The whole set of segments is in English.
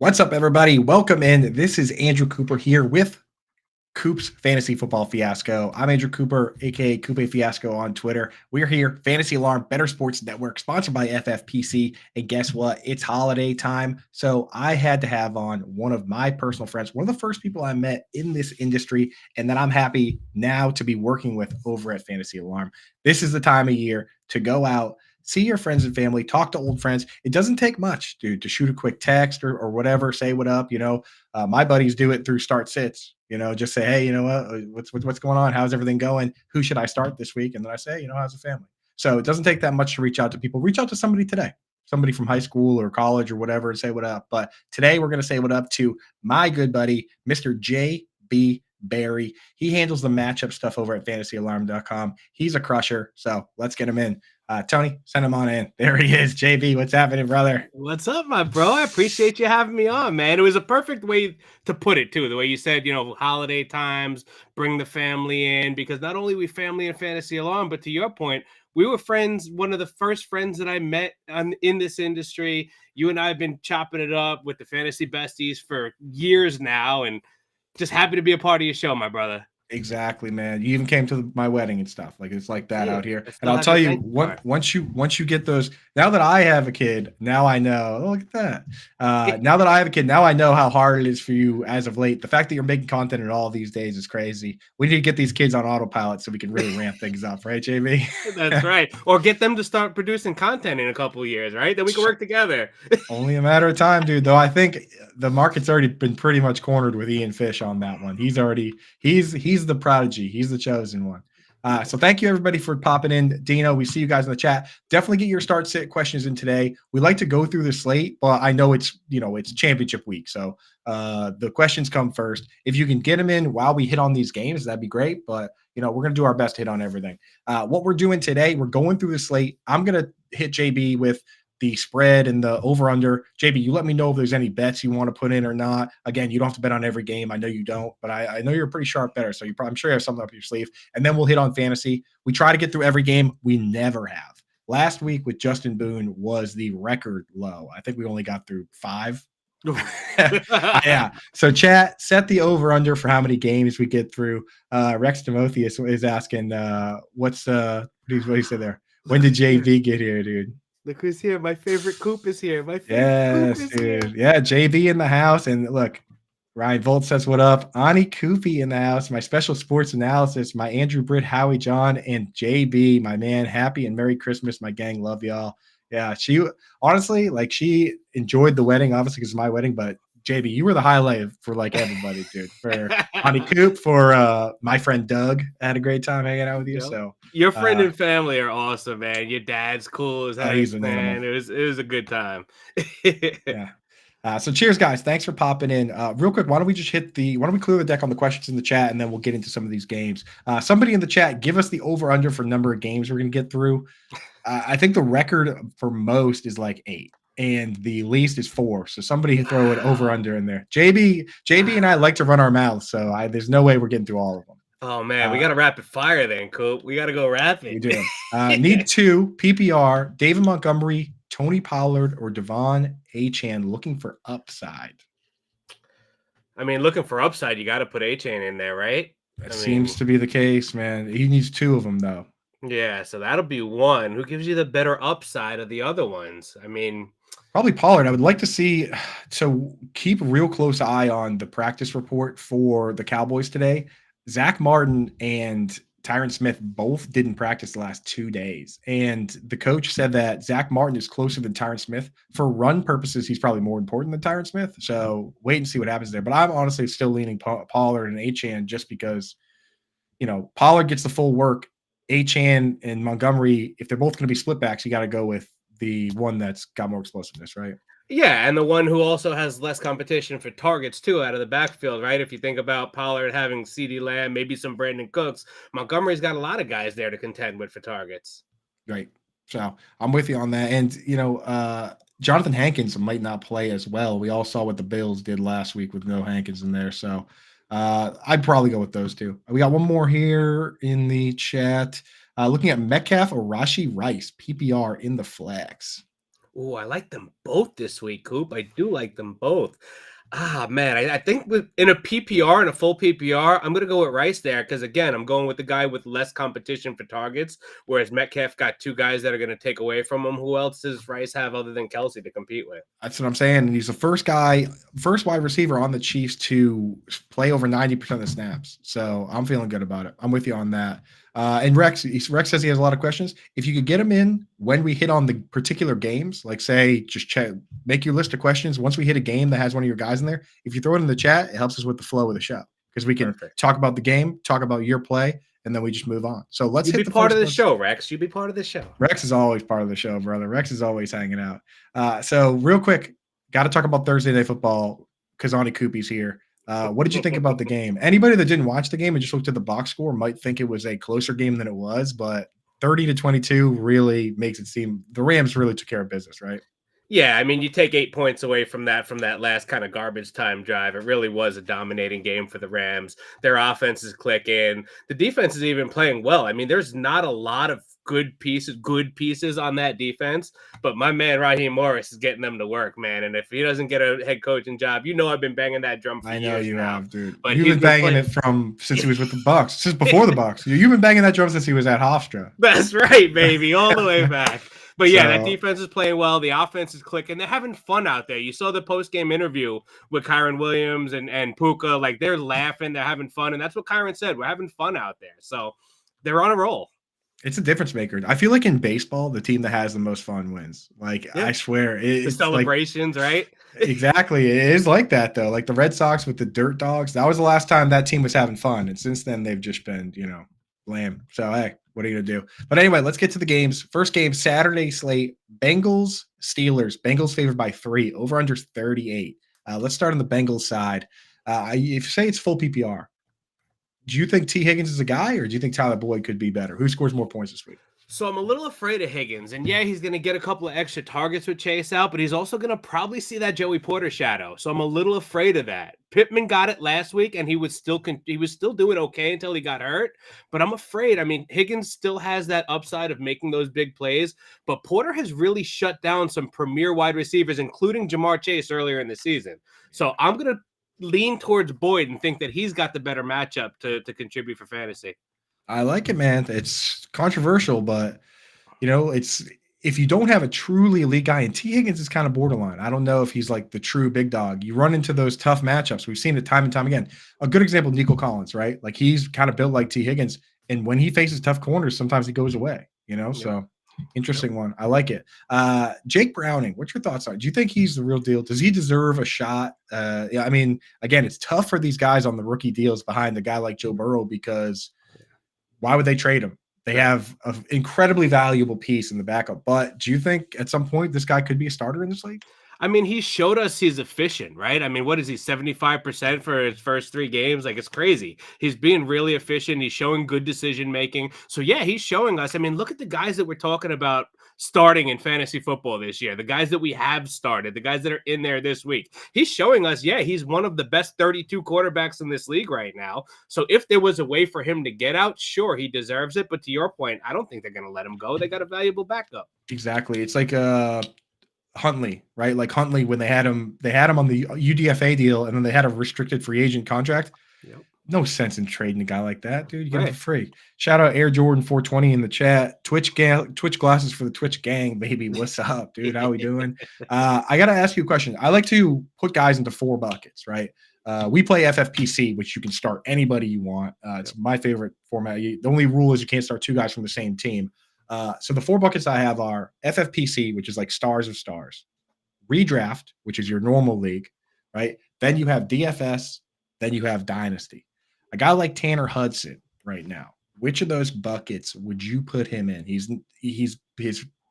What's up, everybody? Welcome in. This is Andrew Cooper here with Coop's Fantasy Football Fiasco. I'm Andrew Cooper, aka Coupe Fiasco on Twitter. We're here, Fantasy Alarm, Bettor Sports Network, sponsored by FFPC. And guess what? It's holiday time. So I had to have on one of my personal friends, one of the first people I met in this industry, and that I'm happy now to be working with over at Fantasy Alarm. This is the time of year to go out, see your friends and family, talk to old friends. It doesn't take much, dude, to shoot a quick text or whatever, say what up. My buddies do it through start sits. Just say, hey, you know what's going on? How's everything going? Who should I start this week? And then I say, how's the family? So it doesn't take that much to reach out to people. Reach out to somebody today, somebody from high school or college or whatever, and say what up. But today we're going to say what up to my good buddy, Mr. J.B. Barry. He handles the matchup stuff over at fantasyalarm.com. He's a crusher. So let's get him in. Tony, send him on in. There he is. JB, what's happening, brother? What's up, my bro? I appreciate you having me on, man. It was a perfect way to put it, too. The way you said, holiday times, bring the family in, because not only we family and Fantasy Alarm, but to your point, we were friends, one of the first friends that I met in this industry. You and I have been chopping it up with the Fantasy Besties for years now, and just happy to be a part of your show, my brother. Exactly, man. You even came to my wedding and stuff. Like it's like that out here. And I'll tell you, once you get those, now that I have a kid, now I know. Oh, look at that. Now that I have a kid, now I know how hard it is for you as of late. The fact that you're making content at all these days is crazy. We need to get these kids on autopilot so we can really ramp things up, right, JB? That's right. Or get them to start producing content in a couple of years, right? Then we can work together. Only a matter of time, dude. Though I think the market's already been pretty much cornered with Ian Fish on that one. He's the prodigy. He's the chosen one. So thank you everybody for popping in. Dino, we see you guys in the chat. Definitely get your start sit questions in today. We like to go through the slate, but I know it's championship week. So the questions come first. If you can get them in while we hit on these games, that'd be great. But we're going to do our best to hit on everything. What we're doing today, we're going through the slate. I'm going to hit JB with the spread and the over-under. JB, you let me know if there's any bets you want to put in or not. Again, you don't have to bet on every game. I know you don't, but I know you're a pretty sharp bettor, so I'm sure you have something up your sleeve. And then we'll hit on fantasy. We try to get through every game. We never have. Last week with Justin Boone was the record low. I think we only got through 5. Yeah. So chat, set the over-under for how many games we get through. Rex Timotheus is asking, what do you say there? When did JB get here, dude? Look who's here. My favorite Coop is here. Coop is dude. Here. Yeah, JB in the house. And look, Ryan Volt says, what up? Ani Koopy in the house. My special sports analysis. My Andrew Britt, Howie John, and JB, my man. Happy and Merry Christmas, my gang. Love y'all. Yeah, she honestly, she enjoyed the wedding, obviously, because it's my wedding, but JB, you were the highlight for everybody, dude. For Ani Coop, for my friend Doug. I had a great time hanging out with you. Yep. So your friend and family are awesome, man. Your dad's cool as hell, man. It was a good time. Yeah. So cheers, guys. Thanks for popping in. Real quick, why don't we clear the deck on the questions in the chat, and then we'll get into some of these games. Somebody in the chat, give us the over-under for number of games we're going to get through. I think the record for most is 8. And the least is 4. So somebody throw it over-under in there. JB and I like to run our mouths, so there's no way we're getting through all of them. Oh, man, we got to rapid fire then, Coop. We got to go rapid. We do. Need 2, PPR, David Montgomery, Tony Pollard, or Devon Achane looking for upside. I mean, looking for upside, you got to put Achane in there, right? That seems to be the case, man. He needs 2 of them, though. Yeah, so that'll be 1. Who gives you the better upside of the other ones? I mean, probably Pollard. I would like to see, so keep a real close eye on the practice report for the Cowboys today. Zach Martin and Tyron Smith both didn't practice the last 2 days. And the coach said that Zach Martin is closer than Tyron Smith. For run purposes, he's probably more important than Tyron Smith. So wait and see what happens there. But I'm honestly still leaning Pollard and Achane just because, Pollard gets the full work. Achane and Montgomery, if they're both going to be split backs, you got to go with the one that's got more explosiveness, right? Yeah, and the one who also has less competition for targets, too, out of the backfield, right? If you think about Pollard having CeeDee Lamb, maybe some Brandon Cooks, Montgomery's got a lot of guys there to contend with for targets. Right. So I'm with you on that. And, Jonathan Hankins might not play as well. We all saw what the Bills did last week with no Hankins in there. So I'd probably go with those 2. We got one more here in the chat. Looking at Metcalf or Rashee Rice, PPR in the flex. Oh, I like them both this week, Coop. I do like them both. Ah, man, I think in a PPR and a full PPR, I'm going to go with Rice there because, again, I'm going with the guy with less competition for targets, whereas Metcalf got two guys that are going to take away from him. Who else does Rice have other than Kelsey to compete with? That's what I'm saying. And he's the first wide receiver on the Chiefs to play over 90% of the snaps. So I'm feeling good about it. I'm with you on that. And Rex says he has a lot of questions. If you could get him in when we hit on the particular games, like say, just make your list of questions. Once we hit a game that has one of your guys in there, if you throw it in the chat, it helps us with the flow of the show because we can talk about the game, talk about your play, and then we just move on. So let's hit the part of the one. show, Rex. You be part of the show. Rex is always part of the show, brother. Rex is always hanging out. So real quick, got to talk about Thursday Night Football. Kazani Koopy's here. What did you think about the game? Anybody that didn't watch the game and just looked at the box score might think it was a closer game than it was, but 30-22 really makes it seem the Rams really took care of business, right? Yeah, I mean, you take 8 points away from that last kind of garbage time drive. It really was a dominating game for the Rams. Their offense is clicking. The defense is even playing well. I mean, there's not a lot of good pieces on that defense, but my man Raheem Morris is getting them to work, man. And if he doesn't get a head coaching job, I've been banging that drum for years. I know you now. have, dude. But you've been banging it since he was with the Bucs, since before the Bucs. You've been banging that drum since he was at Hofstra. That's right, baby, all the way back. But yeah, that defense is playing well. The offense is clicking. They're having fun out there. You saw the post-game interview with Kyron Williams and Puka. Like, they're laughing. They're having fun. And that's what Kyron said. We're having fun out there. So they're on a roll. It's a difference maker. I feel like in baseball, the team that has the most fun wins. Like, I swear. The celebrations, right? Exactly. It is like that, though. Like the Red Sox with the Dirt Dogs. That was the last time that team was having fun. And since then, they've just been, lame. So, hey, what are you going to do? But anyway, let's get to the games. First game, Saturday slate, Bengals, Steelers. Bengals favored by 3, over under 38. Let's start on the Bengals side. If you say it's full PPR, do you think T. Higgins is a guy, or do you think Tyler Boyd could be better? Who scores more points this week? So I'm a little afraid of Higgins. And yeah, he's going to get a couple of extra targets with Chase out, but he's also going to probably see that Joey Porter shadow. So I'm a little afraid of that. Pittman got it last week, and he was still doing okay until he got hurt. But I'm afraid. I mean, Higgins still has that upside of making those big plays, but Porter has really shut down some premier wide receivers, including Jamar Chase earlier in the season. So I'm going to lean towards Boyd and think that he's got the better matchup to contribute for fantasy. I like it, man. It's controversial, but it's if you don't have a truly elite guy, and T. Higgins is kind of borderline. I don't know if he's like the true big dog. You run into those tough matchups. We've seen it time and time again. A good example, Nico Collins, right? Like he's kind of built like T. Higgins, and when he faces tough corners, sometimes he goes away. So interesting one. I like it. Jake Browning, what's your thoughts on it? Do you think he's the real deal? Does he deserve a shot? I mean, again, it's tough for these guys on the rookie deals behind the guy like Joe Burrow because why would they trade him? They have an incredibly valuable piece in the backup. But do you think at some point this guy could be a starter in this league? I mean, he showed us he's efficient, right? I mean, what is he, 75% for his first 3 games? Like, it's crazy. He's being really efficient. He's showing good decision-making. So, yeah, he's showing us. I mean, look at the guys that we're talking about starting in fantasy football this year, the guys that we have started, the guys that are in there this week. He's showing us, he's one of the best 32 quarterbacks in this league right now. So if there was a way for him to get out, sure, he deserves it. But to your point, I don't think they're going to let him go. They got a valuable backup. Exactly. It's like Huntley, right? Like Huntley, when they had him on the UDFA deal, and then they had a restricted free agent contract. Yep. No sense in trading a guy like that, dude. You get him for free. Shout out Air Jordan 420 in the chat. Twitch glasses for the Twitch gang, baby. What's up, dude? How we doing? I gotta ask you a question. I like to put guys into 4 buckets, right? We play FFPC, which you can start anybody you want. It's my favorite format. The only rule is you can't start 2 guys from the same team. So the 4 buckets I have are FFPC, which is like stars of stars, redraft, which is your normal league, right? Then you have DFS, then you have dynasty. A guy like Tanner Hudson right now, which of those buckets would you put him in? His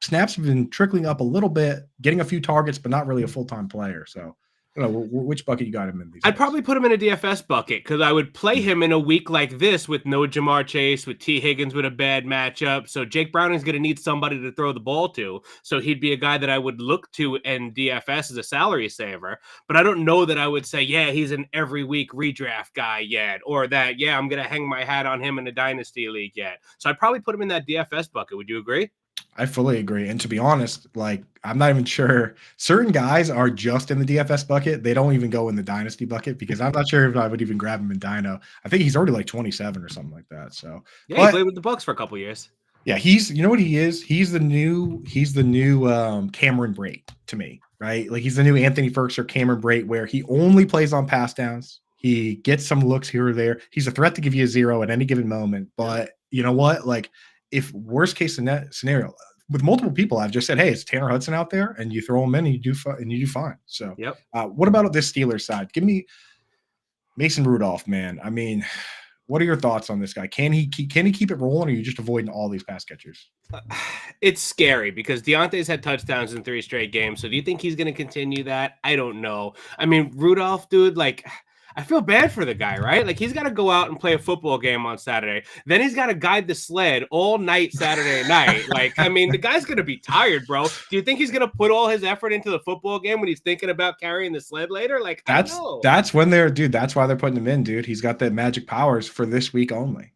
snaps have been trickling up a little bit, getting a few targets, but not really a full-time player. So which bucket you got him in? I'd probably put him in a DFS bucket because I would play him in a week like this with no Jamar Chase, with T. Higgins with a bad matchup. So Jake Browning's going to need somebody to throw the ball to. So he'd be a guy that I would look to in DFS as a salary saver. But I don't know that I would say, he's an every week redraft guy yet, or that, I'm going to hang my hat on him in a dynasty league yet. So I'd probably put him in that DFS bucket. Would you agree? I fully agree. And to be honest, like I'm not even sure certain guys are just in the DFS bucket. They don't even go in the dynasty bucket because I'm not sure if I would even grab him in Dino. I think he's already like 27 or something like that. So, Yeah, he but played with the Bucks for a couple years. yeah, he's you know what he is? He's the new Cameron Brate to me, right? Like he's the new Anthony Ferks or Cameron Brate where he only plays on pass downs. He gets some looks here or there. He's a threat to give you a 0 at any given moment. But you know what? Like if worst case scenario with multiple people, I've just said, hey, it's Tanner Hudson out there, and you throw him in, and you do fine. So, Yep. what about this Steelers side? Give me Mason Rudolph, man. I mean, what are your thoughts on this guy? Can he keep it rolling, or are you just avoiding all these pass catchers? It's scary because Deontay's had touchdowns in 3 straight games. So do you think he's going to continue that? I don't know. I mean, Rudolph, dude, like I feel bad for the guy, right? Like he's got to go out and play a football game on Saturday. Then he's got to guide the sled all night Saturday night. Like, I mean, the guy's going to be tired, bro. Do you think he's going to put all his effort into the football game when he's thinking about carrying the sled later? Like, that's when they're dude. That's why they're putting him in, dude. He's got that magic powers for this week only.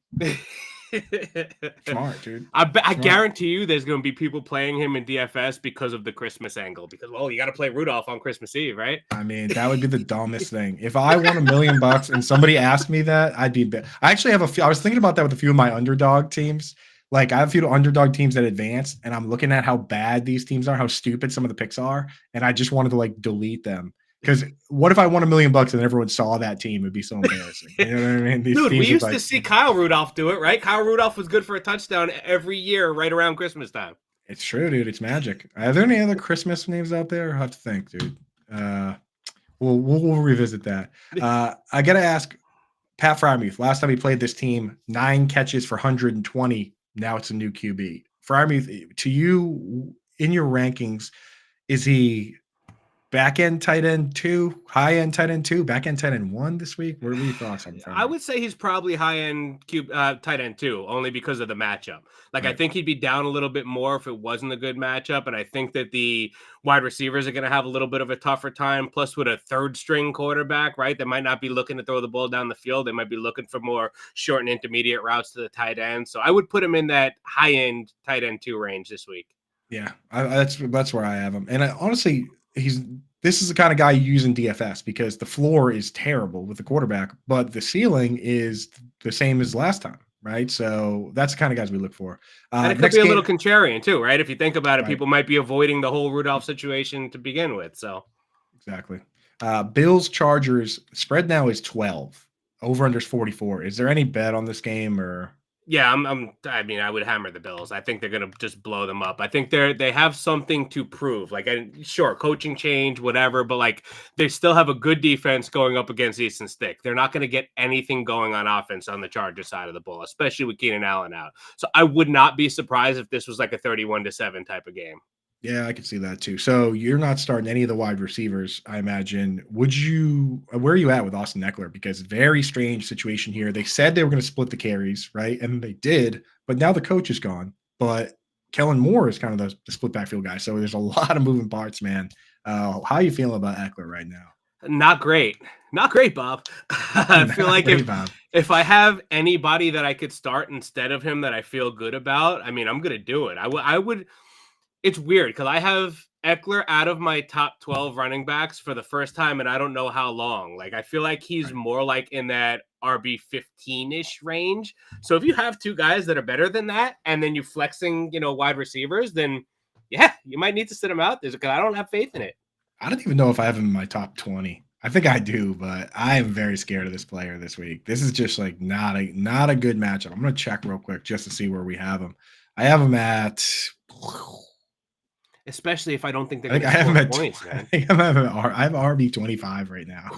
Smart, dude. I guarantee you there's going to be people playing him in DFS because of the Christmas angle. Because, well, you got to play Rudolph on Christmas Eve, right? I mean, that would be the dumbest thing. If I won $1 million and somebody asked me that, I'd be. I actually have a few. I was thinking about that with a few of my underdog teams. Like I have a few underdog teams that advance, and I'm looking at how bad these teams are, how stupid some of the picks are, and I just wanted to like delete them. Because what if I won $1 million and everyone saw that team? It'd be so embarrassing. You know what I mean? Dude, we used to see Kyle Rudolph do it, right? Kyle Rudolph was good for a touchdown every year right around Christmas time. It's true, dude. It's magic. Are there any other Christmas names out there? I have to think, dude. We'll revisit that. I got to ask Pat Frymuth. Last time he played this team, 9 catches for 120. Now it's a new QB. Frymuth, to you, in your rankings, is he back end tight end 2, high end tight end 2, back end tight end 1 this week? What are your thoughts on that? I would say he's probably high end tight end 2, only because of the matchup. Like right. I think he'd be down a little bit more if it wasn't a good matchup, and I think that the wide receivers are going to have a little bit of a tougher time. Plus, with a third string quarterback, right, they might not be looking to throw the ball down the field. They might be looking for more short and intermediate routes to the tight end. So I would put him in that high end tight end 2 range this week. Yeah, that's where I have him, and honestly. This is the kind of guy you use in DFS because the floor is terrible with the quarterback, but the ceiling is the same as last time, right? So that's the kind of guys we look for. And it could be a little contrarian too, right? If you think about it, right. People might be avoiding the whole Rudolph situation to begin with. So exactly. Bills Chargers spread now is 12. Over under is 44. Is there any bet on this game or? Yeah, I mean, I would hammer the Bills. I think they're going to just blow them up. I think they have something to prove. Like, sure, coaching change, whatever, but like they still have a good defense going up against Easton Stick. They're not going to get anything going on offense on the Chargers side of the ball, especially with Keenan Allen out. So I would not be surprised if this was like a 31-7 type of game. Yeah, I could see that too. So you're not starting any of the wide receivers, I imagine. Where are you at with Austin Eckler? Because very strange situation here. They said they were going to split the carries, right? And they did, but now the coach is gone. But Kellen Moore is kind of the split backfield guy. So there's a lot of moving parts, man. How are you feeling about Eckler right now? Not great. Not great, Bob. I feel like if I have anybody that I could start instead of him that I feel good about, I mean, I'm going to do it. I would. It's weird because I have Eckler out of my top 12 running backs for the first time, and I don't know how long. Like, I feel like he's more like in that RB 15-ish range. So if you have 2 guys that are better than that, and then you flexing, wide receivers, then yeah, you might need to sit him out there because I don't have faith in it. I don't even know if I have him in my top 20. I think I do, but I am very scared of this player this week. This is just like not a good matchup. I'm going to check real quick just to see where we have him. I have him at. Especially if I don't think they're going to score points, man. I have RB 25 right now.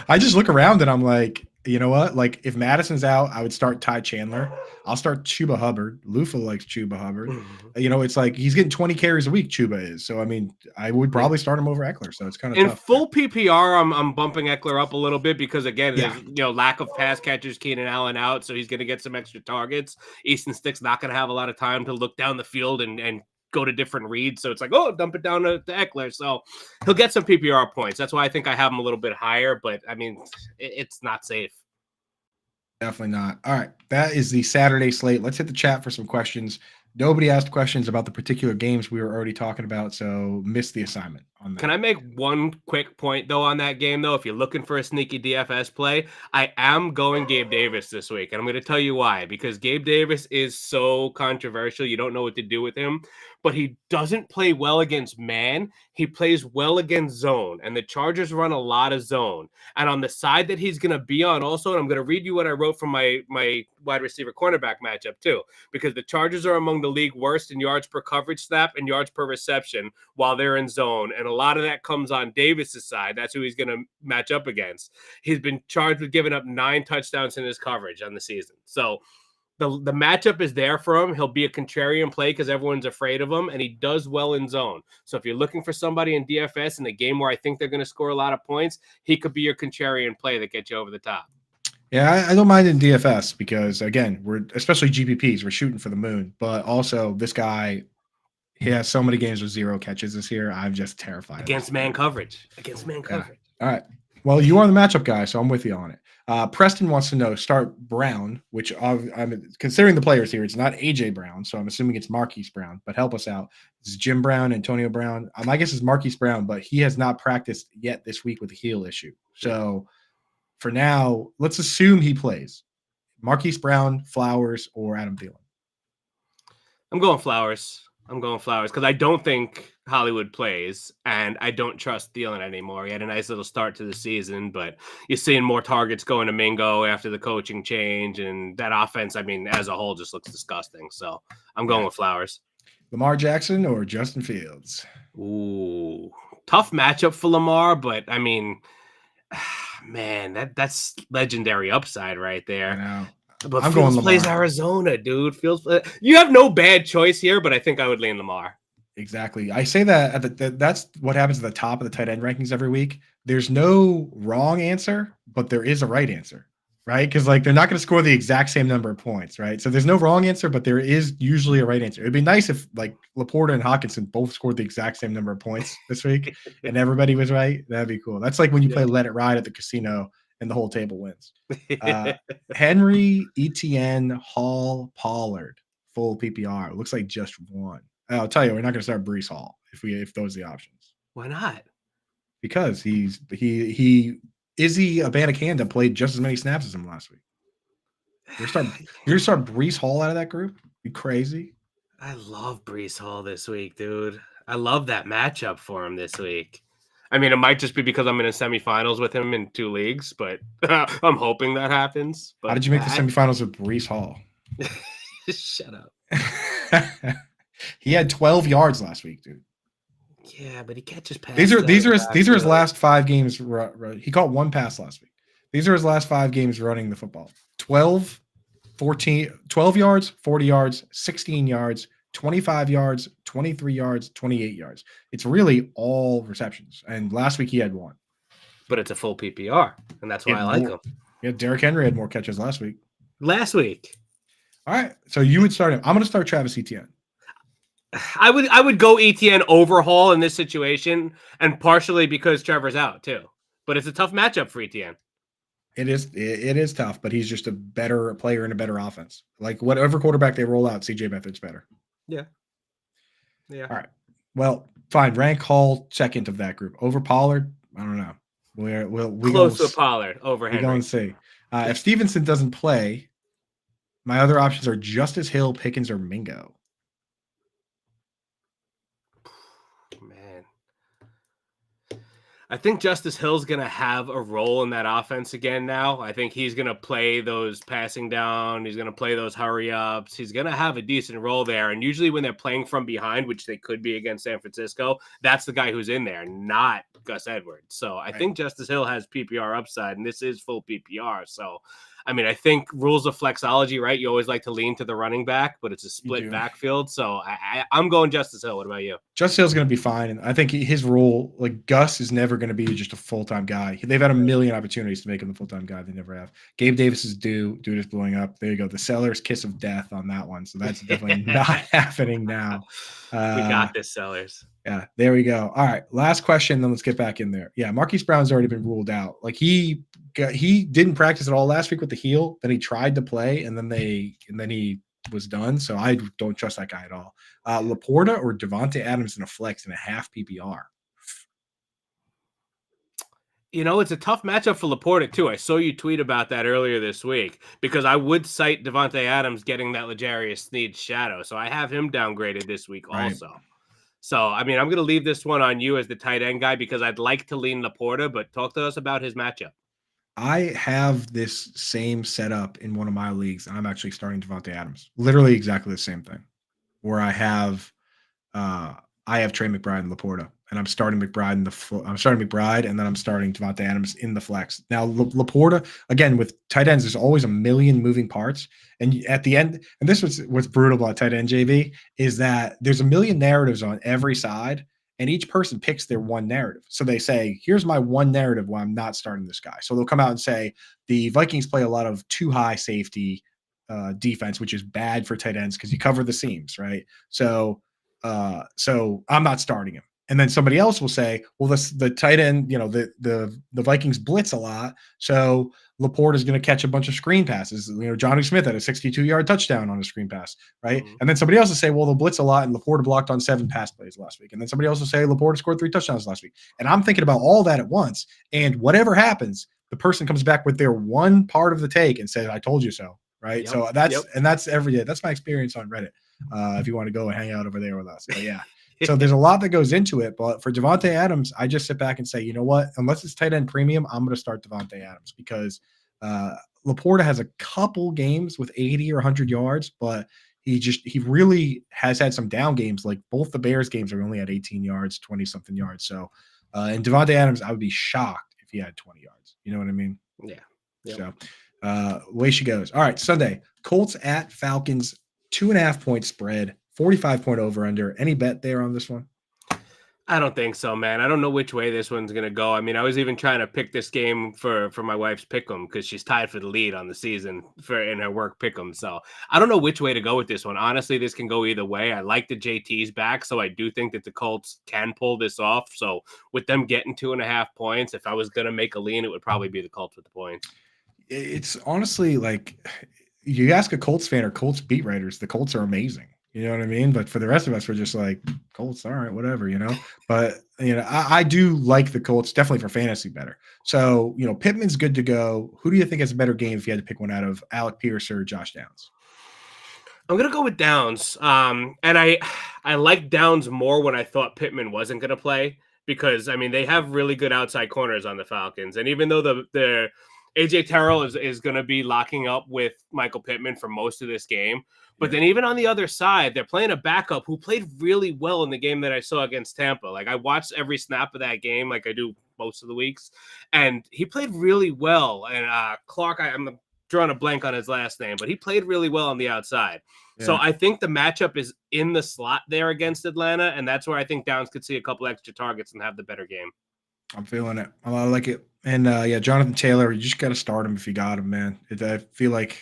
I just look around and I'm like, you know what? Like if Madison's out, I would start Ty Chandler. I'll start Chuba Hubbard. Lufa likes Chuba Hubbard. It's like he's getting 20 carries a week. Chuba is. So I mean, I would probably start him over Eckler. So it's kind of in tough. Full PPR. I'm bumping Eckler up a little bit because again, there's lack of pass catchers. Keenan Allen out, so he's going to get some extra targets. Easton Stick's not going to have a lot of time to look down the field and go to different reads. So it's like, dump it down to Eckler. So he'll get some PPR points. That's why I think I have him a little bit higher, but I mean, it's not safe. Definitely not. All right. That is the Saturday slate. Let's hit the chat for some questions. Nobody asked questions about the particular games we were already talking about, so missed the assignment on that. Can I make one quick point, though, on that game, though? If you're looking for a sneaky DFS play, I am going Gabe Davis this week, and I'm going to tell you why. Because Gabe Davis is so controversial. You don't know what to do with him, but he doesn't play well against man. He plays well against zone, and the Chargers run a lot of zone. And on the side that he's going to be on also, and I'm going to read you what I wrote from my wide receiver cornerback matchup, too, because the Chargers are among the league worst in yards per coverage snap and yards per reception while they're in zone. And a lot of that comes on Davis's side. That's who he's going to match up against. He's been charged with giving up 9 touchdowns in his coverage on the season. So the matchup is there for him. He'll be a contrarian play because everyone's afraid of him, and he does well in zone. So if you're looking for somebody in DFS in a game where I think they're going to score a lot of points, he could be your contrarian play that gets you over the top. Yeah, I don't mind in DFS because, again, we're especially GPPs, we're shooting for the moon. But also, this guy, he has so many games with 0 catches this year. I'm just terrified. Against man coverage. Against man coverage. All right. Well, you are the matchup guy, so I'm with you on it. Preston wants to know, start Brown, which I'm considering the players here. It's not A.J. Brown, so I'm assuming it's Marquise Brown, but help us out. It's Jim Brown, Antonio Brown. My guess is Marquise Brown, but he has not practiced yet this week with a heel issue. So for now, let's assume he plays. Marquise Brown, Flowers, or Adam Thielen? I'm going Flowers because I don't think Hollywood plays, and I don't trust Thielen anymore. He had a nice little start to the season, but you're seeing more targets going to Mingo after the coaching change, and that offense, I mean, as a whole, just looks disgusting. So I'm going with Flowers. Lamar Jackson or Justin Fields? Ooh, tough matchup for Lamar, but I mean, man, that's legendary upside right there. I know. But I'm Fields plays Arizona, dude. Fields, you have no bad choice here, but I think I would lean Lamar. Exactly. I say that that's what happens at the top of the tight end rankings every week. There's no wrong answer, but there is a right answer, right? Because they're not going to score the exact same number of points, right? So there's no wrong answer, but there is usually a right answer. It'd be nice if Laporta and Hawkinson both scored the exact same number of points this week and everybody was right. That'd be cool. That's like when you play Let It Ride at the casino and the whole table wins. Henry, Etienne, Hall, Pollard, full PPR. It looks like just one. I'll tell you, we're not going to start Breece Hall if those are the options. Why not? Because Izzy Abanikanda played just as many snaps as him last week. You're going to start Breece Hall out of that group? You crazy? I love Breece Hall this week, dude. I love that matchup for him this week. I mean, it might just be because I'm in a semifinals with him in 2 leagues, but I'm hoping that happens. But how did you make the semifinals with Breece Hall? Shut up. He had 12 yards last week, dude. Yeah, but he catches passes. These are his last 5 games. He caught 1 pass last week. These are his last 5 games running the football. 12 yards, 40 yards, 16 yards, 25 yards, 23 yards, 28 yards. It's really all receptions. And last week he had 1. But it's a full PPR, and that's why I like him. Yeah, Derrick Henry had more catches last week. All right, so you would start him. I'm going to start Travis Etienne. I would go Etienne over Hall in this situation, and partially because Trevor's out too. But it's a tough matchup for Etienne. It is tough, but he's just a better player in a better offense. Like whatever quarterback they roll out, CJ Beathard's better. Yeah. All right. Well, fine. Rank Hall second of that group over Pollard. I don't know. We'll close to Pollard over Henry. We go and see. If Stevenson doesn't play, my other options are Justice Hill, Pickens, or Mingo. Man, I think Justice Hill's going to have a role in that offense again now. I think he's going to play those passing down. He's going to play those hurry ups. He's going to have a decent role there. And usually when they're playing from behind, which they could be against San Francisco, that's the guy who's in there, not Gus Edwards. So I think Justice Hill has PPR upside, and this is full PPR. So, I mean, I think rules of flexology, right? You always like to lean to the running back, but it's a split backfield. So I'm going Justice Hill. What about you? Justice Hill's going to be fine. And I think his role, like Gus, is never going to be just a full-time guy. They've had a million opportunities to make him the full-time guy. They never have. Gabe Davis is due. Dude is blowing up. There you go. The seller's kiss of death on that one. So that's definitely not happening now. We got this, sellers. Yeah, there we go. All right, last question, then let's get back in there. Yeah, Marquise Brown's already been ruled out. Like he didn't practice at all last week with the heel. Then he tried to play, and then he was done. So I don't trust that guy at all. Laporta or Devontae Adams in a flex in a half PPR. It's a tough matchup for Laporta, too. I saw you tweet about that earlier this week because I would cite Devontae Adams getting that L'Jarius Sneed shadow. So I have him downgraded this week Right. also. So, I'm going to leave this one on you as the tight end guy because I'd like to lean Laporta, but talk to us about his matchup. I have this same setup in one of my leagues, and I'm actually starting Devontae Adams. Literally exactly the same thing, where I have Trey McBride and Laporta, and I'm starting McBride and then I'm starting Devontae Adams in the flex. Now Laporta, again, with tight ends, there's always a million moving parts, and at the end, and this was what's brutal about tight end, JV, is that there's a million narratives on every side, and each person picks their one narrative. So they say, here's my one narrative why I'm not starting this guy. So they'll come out and say the Vikings play a lot of too high safety defense, which is bad for tight ends because you cover the seams, right? So I'm not starting him. And then somebody else will say, well, the tight end, the Vikings blitz a lot. So Laporta is going to catch a bunch of screen passes. Johnny Smith had a 62-yard touchdown on a screen pass, right? Mm-hmm. And then somebody else will say, well, they'll blitz a lot and Laporta blocked on 7 pass plays last week. And then somebody else will say Laporta scored 3 touchdowns last week. And I'm thinking about all that at once. And whatever happens, the person comes back with their one part of the take and says, I told you so. Right. Yep. So that's every day. That's my experience on Reddit. If you want to go and hang out over there with us. But yeah. So there's a lot that goes into it. But for Devontae Adams, I just sit back and say, you know what? Unless it's tight end premium, I'm going to start Devontae Adams because Laporta has a couple games with 80 or 100 yards, but he really has had some down games. Like both the Bears games are only at 18 yards, 20 something yards. So and Devontae Adams, I would be shocked if he had 20 yards. You know what I mean? Yeah. Yep. So away she goes. All right, Sunday, Colts at Falcons, 2.5 point spread, 45 point over under. Any bet there on this one? I don't think so, man. I don't know which way this one's gonna go. I mean, I was even trying to pick this game for my wife's pick'em because she's tied for the lead on the season in her work pick'em. So I don't know which way to go with this one. Honestly, this can go either way. I like the JT's back, so I do think that the Colts can pull this off. So with them getting 2.5 points, if I was gonna make a lean, it would probably be the Colts with the points. It's honestly like you ask a Colts fan or Colts beat writers, the Colts are amazing. You know what I mean? But for the rest of us, we're just like, Colts, all right, whatever, But, I do like the Colts, definitely for fantasy better. So, Pittman's good to go. Who do you think has a better game if you had to pick one out of Alec Pierce or Josh Downs? I'm going to go with Downs. And I like Downs more when I thought Pittman wasn't going to play because, I mean, they have really good outside corners on the Falcons. And even though the AJ Terrell is going to be locking up with Michael Pittman for most of this game. But then even on the other side, they're playing a backup who played really well in the game that I saw against Tampa. Like I watched every snap of that game like I do most of the weeks. And he played really well. And Clark, I'm drawing a blank on his last name, but he played really well on the outside. Yeah. So I think the matchup is in the slot there against Atlanta. And that's where I think Downs could see a couple extra targets and have the better game. I'm feeling it. I like it. And Jonathan Taylor, you just got to start him if you got him, man. I feel like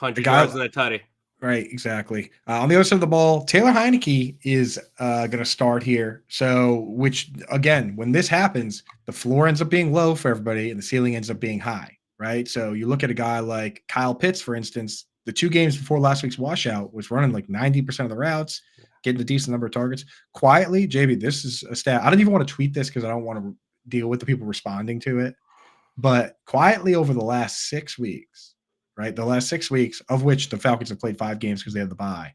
100 yards and a tutty. Right, exactly. On the other side of the ball, Taylor Heineke is going to start here. So, which again, when this happens, the floor ends up being low for everybody and the ceiling ends up being high, right? So you look at a guy like Kyle Pitts, for instance, the 2 games before last week's washout was running like 90% of the routes, getting a decent number of targets. Quietly, JB, this is a stat. I don't even want to tweet this because I don't want to deal with the people responding to it. But quietly over the last 6 weeks, right? The last 6 weeks, of which the Falcons have played 5 games because they have the bye.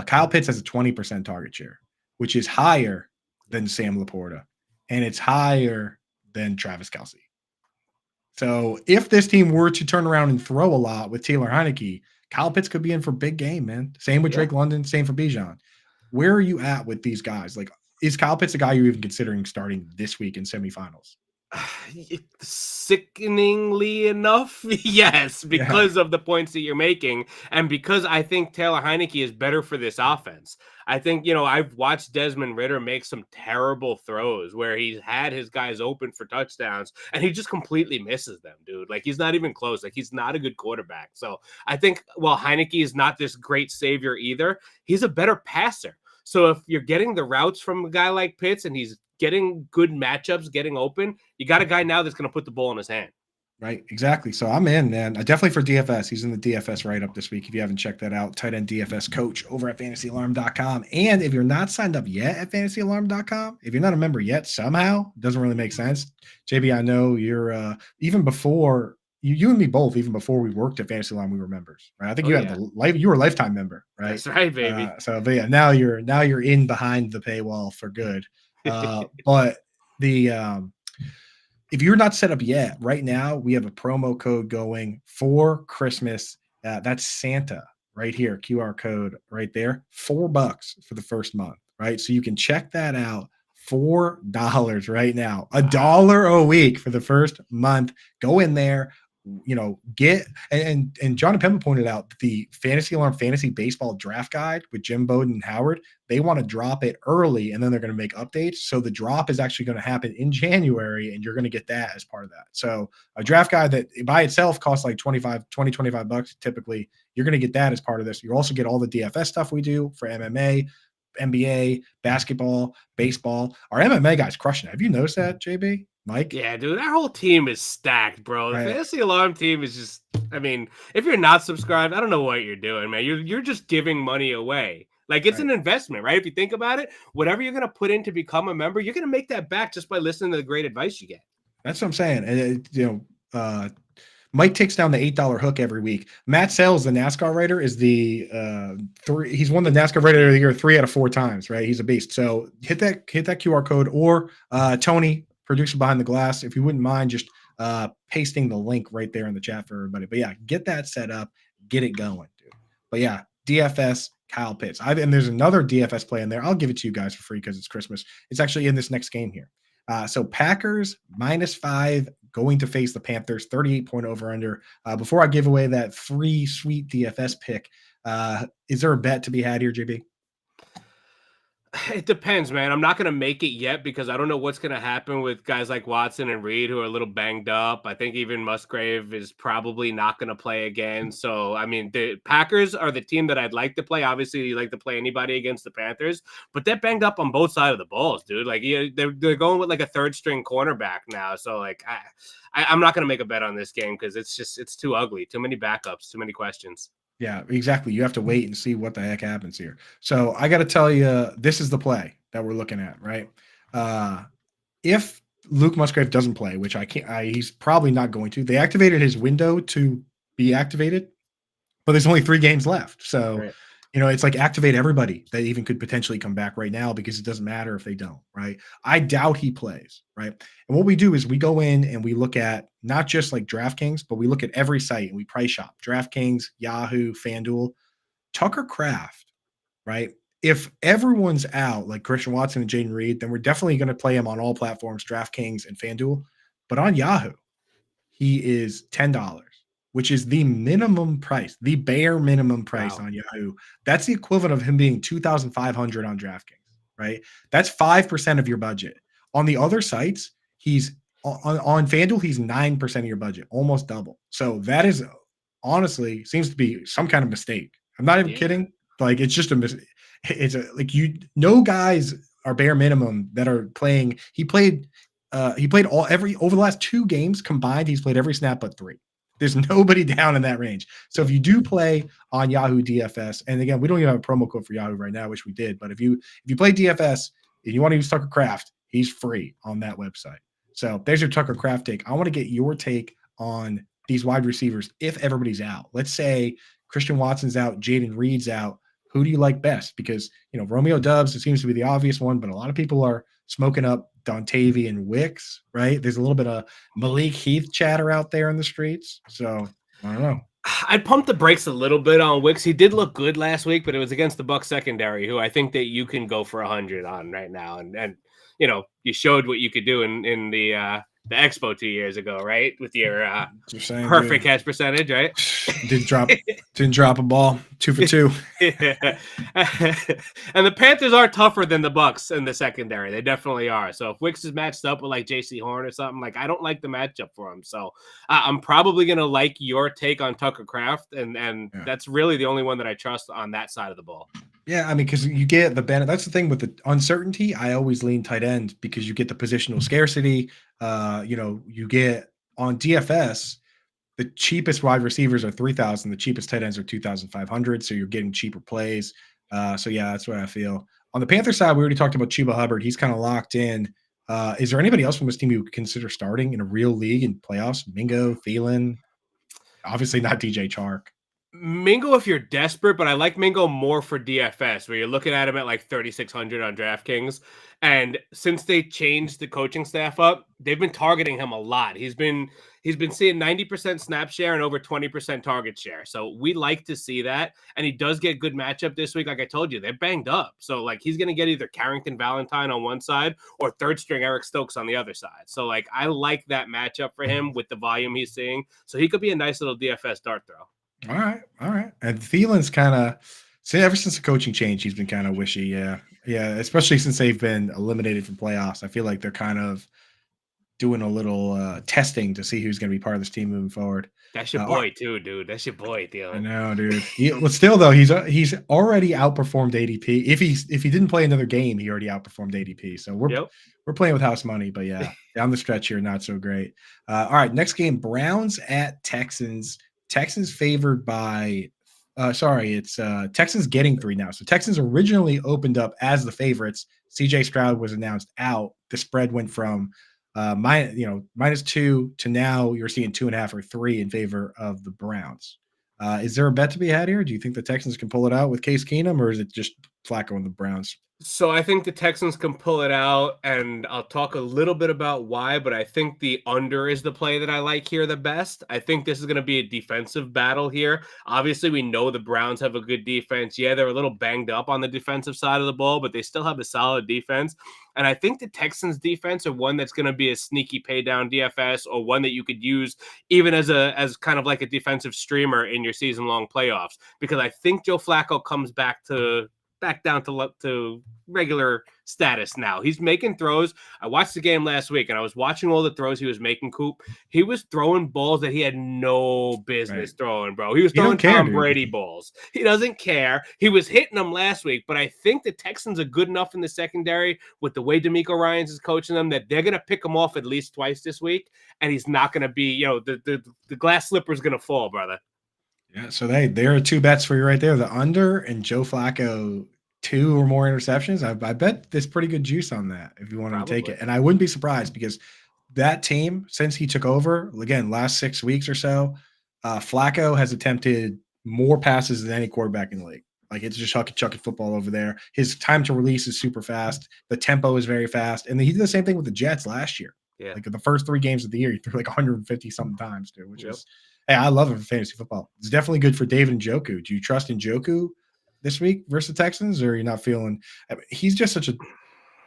Kyle Pitts has a 20% target share, which is higher than Sam Laporta, and it's higher than Travis Kelce. So if this team were to turn around and throw a lot with Taylor Heineke, Kyle Pitts could be in for big game, man. Same with Drake London, same for Bijan. Where are you at with these guys? Like, is Kyle Pitts a guy you're even considering starting this week in semifinals? Sickeningly enough, yes, because of the points that you're making and because I think Taylor Heineke is better for this offense. I think, I've watched Desmond Ridder make some terrible throws where he's had his guys open for touchdowns and he just completely misses them, dude. Like, he's not even close. Like, he's not a good quarterback. So I think, while Heineke is not this great savior either, he's a better passer. So if you're getting the routes from a guy like Pitts and he's getting good matchups, getting open, you got a guy now that's going to put the ball in his hand. Right, exactly. So I'm in, man. Definitely for DFS. He's in the DFS write-up this week. If you haven't checked that out, tight end DFS coach over at fantasyalarm.com. And if you're not signed up yet at fantasyalarm.com, if you're not a member yet, somehow, it doesn't really make sense. JB, I know you're even before you and me both, even before we worked at Fantasy Alarm, we were members, right? I think Oh you had yeah, you were a lifetime member, right? that's right, baby. But yeah, now you're in behind the paywall for good. But the if you're not set up yet, right now we have a promo code going for Christmas. That's Santa right here, QR code right there, $4 for the first month, right? So you can check that out. $4 right now, $1 a week for the first month. Go in there, get and John and Pemba pointed out that the Fantasy Alarm Fantasy Baseball Draft Guide with Jim Bowden and Howard, they want to drop it early and then they're going to make updates. So the drop is actually going to happen in January and you're going to get that as part of that. So a draft guide that by itself costs like $25 typically, you're going to get that as part of this. You also get all the DFS stuff we do for MMA, NBA, basketball, baseball. Our MMA guys crushing it. Have you noticed that, JB? Mike? Yeah, dude, our whole team is stacked, bro. The Right. Fantasy Alarm team is just, I mean, if you're not subscribed, I don't know what you're doing, man. You're just giving money away. Like it's Right. an investment, right? If you think about it, whatever you're gonna put in to become a member, you're gonna make that back just by listening to the great advice you get. That's what I'm saying. And Mike takes down the $8 hook every week. Matt Sells, the NASCAR writer, is the three. He's won the NASCAR writer of the year 3 out of 4 times. Right, he's a beast. So hit that QR code, or Tony, producer behind the glass, if you wouldn't mind just pasting the link right there in the chat for everybody. But yeah, get that set up, get it going, dude. But yeah, DFS Kyle Pitts. And there's another DFS play in there. I'll give it to you guys for free because it's Christmas. It's actually in this next game here. So Packers -5 going to face the Panthers, 38-point over-under. Before I give away that free sweet DFS pick, is there a bet to be had here, JB? It depends, man. I'm not going to make it yet because I don't know what's going to happen with guys like Watson and Reed who are a little banged up. I think even Musgrave is probably not going to play again. So, I mean, the Packers are the team that I'd like to play. Obviously, you like to play anybody against the Panthers, but they're banged up on both sides of the balls, dude. Like, they're going with like a third string cornerback now. So, like, I'm not going to make a bet on this game because it's too ugly. Too many backups, too many questions. Yeah, exactly. You have to wait and see what the heck happens here. So I got to tell you, this is the play that we're looking at, right? If Luke Musgrave doesn't play, which he's probably not going to. They activated his window to be activated, but there's only 3 games left. So, Right. It's like activate everybody that even could potentially come back right now because it doesn't matter if they don't, right? I doubt he plays, right? And what we do is we go in and we look at not just like DraftKings, but we look at every site and we price shop. DraftKings, Yahoo, FanDuel, Tucker Craft, right? If everyone's out, like Christian Watson and Jaden Reed, then we're definitely going to play him on all platforms, DraftKings and FanDuel. But on Yahoo, he is $10, which is the minimum price, the bare minimum price on Yahoo. That's the equivalent of him being $2,500 on DraftKings, right? That's 5% of your budget. On the other sites, he's on FanDuel, he's 9% of your budget, almost double. So that is honestly seems to be some kind of mistake. I'm not even kidding. Like it's just a mistake. It's guys are bare minimum that are playing. He played over the last 2 games combined. He's played every snap but 3. There's nobody down in that range. So if you do play on Yahoo DFS, and again, we don't even have a promo code for Yahoo right now, which we did. But if you play DFS and you want to use Tucker Craft, he's free on that website. So there's your Tucker Craft take. I want to get your take on these wide receivers if everybody's out. Let's say Christian Watson's out, Jaden Reed's out. Who do you like best? Because Romeo Doubs, it seems to be the obvious one, but a lot of people are smoking up Dontavian Wicks, right? There's a little bit of Malik Heath chatter out there in the streets. So I don't know. I'd pump the brakes a little bit on Wicks. He did look good last week, but it was against the Bucs secondary, who I think that you can go for 100 on right now. And you showed what you could do in the Expo 2 years ago, right? With your perfect catch percentage, right? Didn't drop a ball. 2 for 2. Yeah. And the Panthers are tougher than the Bucs in the secondary. They definitely are. So if Wicks is matched up with like JC Horn or something, like I don't like the matchup for him. So I'm probably gonna like your take on Tucker Craft, and that's really the only one that I trust on that side of the ball. Yeah, I mean, because you get the benefit. That's the thing with the uncertainty. I always lean tight end because you get the positional scarcity. You get on DFS, the cheapest wide receivers are 3,000. The cheapest tight ends are 2,500. So you're getting cheaper plays. So yeah, that's what I feel. On the Panther side, we already talked about Chuba Hubbard. He's kind of locked in. Is there anybody else from this team you would consider starting in a real league in playoffs? Mingo, Thielen, obviously not DJ Chark. Mingo if you're desperate, but I like Mingo more for DFS, where you're looking at him at like 3,600 on DraftKings. And since they changed the coaching staff up, they've been targeting him a lot. He's been seeing 90% snap share and over 20% target share. So we like to see that. And he does get good matchup this week. Like I told you, they're banged up. So like he's gonna get either Carrington Valentine on one side or third string Eric Stokes on the other side. So like I like that matchup for him with the volume he's seeing. So he could be a nice little DFS dart throw. All right. And Thielen's kind of ever since the coaching change, he's been kind of wishy. Yeah, especially since they've been eliminated from playoffs. I feel like they're kind of doing a little testing to see who's going to be part of this team moving forward. That's your boy too, dude. That's your boy, Thielen. I know, dude. Well, still though, he's already outperformed ADP. If he didn't play another game, he already outperformed ADP. So we're playing with house money, but yeah, down the stretch here, not so great. All right, next game, Browns at Texans. Texans favored by it's Texans getting 3 now. So Texans originally opened up as the favorites. CJ Stroud was announced out. The spread went from -2 to now you're seeing 2.5 or 3 in favor of the Browns. Is there a bet to be had here? Do you think the Texans can pull it out with Case Keenum, or is it just Flacco and the Browns? So I think the Texans can pull it out, and I'll talk a little bit about why, but I think the under is the play that I like here the best. I think this is going to be a defensive battle here. Obviously, we know the Browns have a good defense. Yeah, they're a little banged up on the defensive side of the ball, but they still have a solid defense. And I think the Texans defense are one that's going to be a sneaky pay down DFS, or one that you could use even as kind of like a defensive streamer in your season long playoffs, because I think Joe Flacco comes back down to regular status now. He's making throws. I watched the game last week, and I was watching all the throws he was making, Coop. He was throwing balls that he had no business throwing, bro. He was throwing Tom Brady balls. He doesn't care. He was hitting them last week, but I think the Texans are good enough in the secondary with the way DeMeco Ryans is coaching them that they're going to pick him off at least twice this week, and he's not going to be, the glass slipper is going to fall, brother. Yeah, so there are 2 bets for you right there. The under and Joe Flacco 2 or more interceptions. I bet there's pretty good juice on that if you want to take it. And I wouldn't be surprised, because that team, since he took over, again, last 6 weeks or so, Flacco has attempted more passes than any quarterback in the league. Like, it's just chucky football over there. His time to release is super fast. The tempo is very fast. And he did the same thing with the Jets last year. Yeah. Like, the first 3 games of the year, he threw like 150 something times, dude, which is, hey, I love it for fantasy football. It's definitely good for David Njoku. Do you trust Njoku this week versus the Texans, or are you not feeling? He's just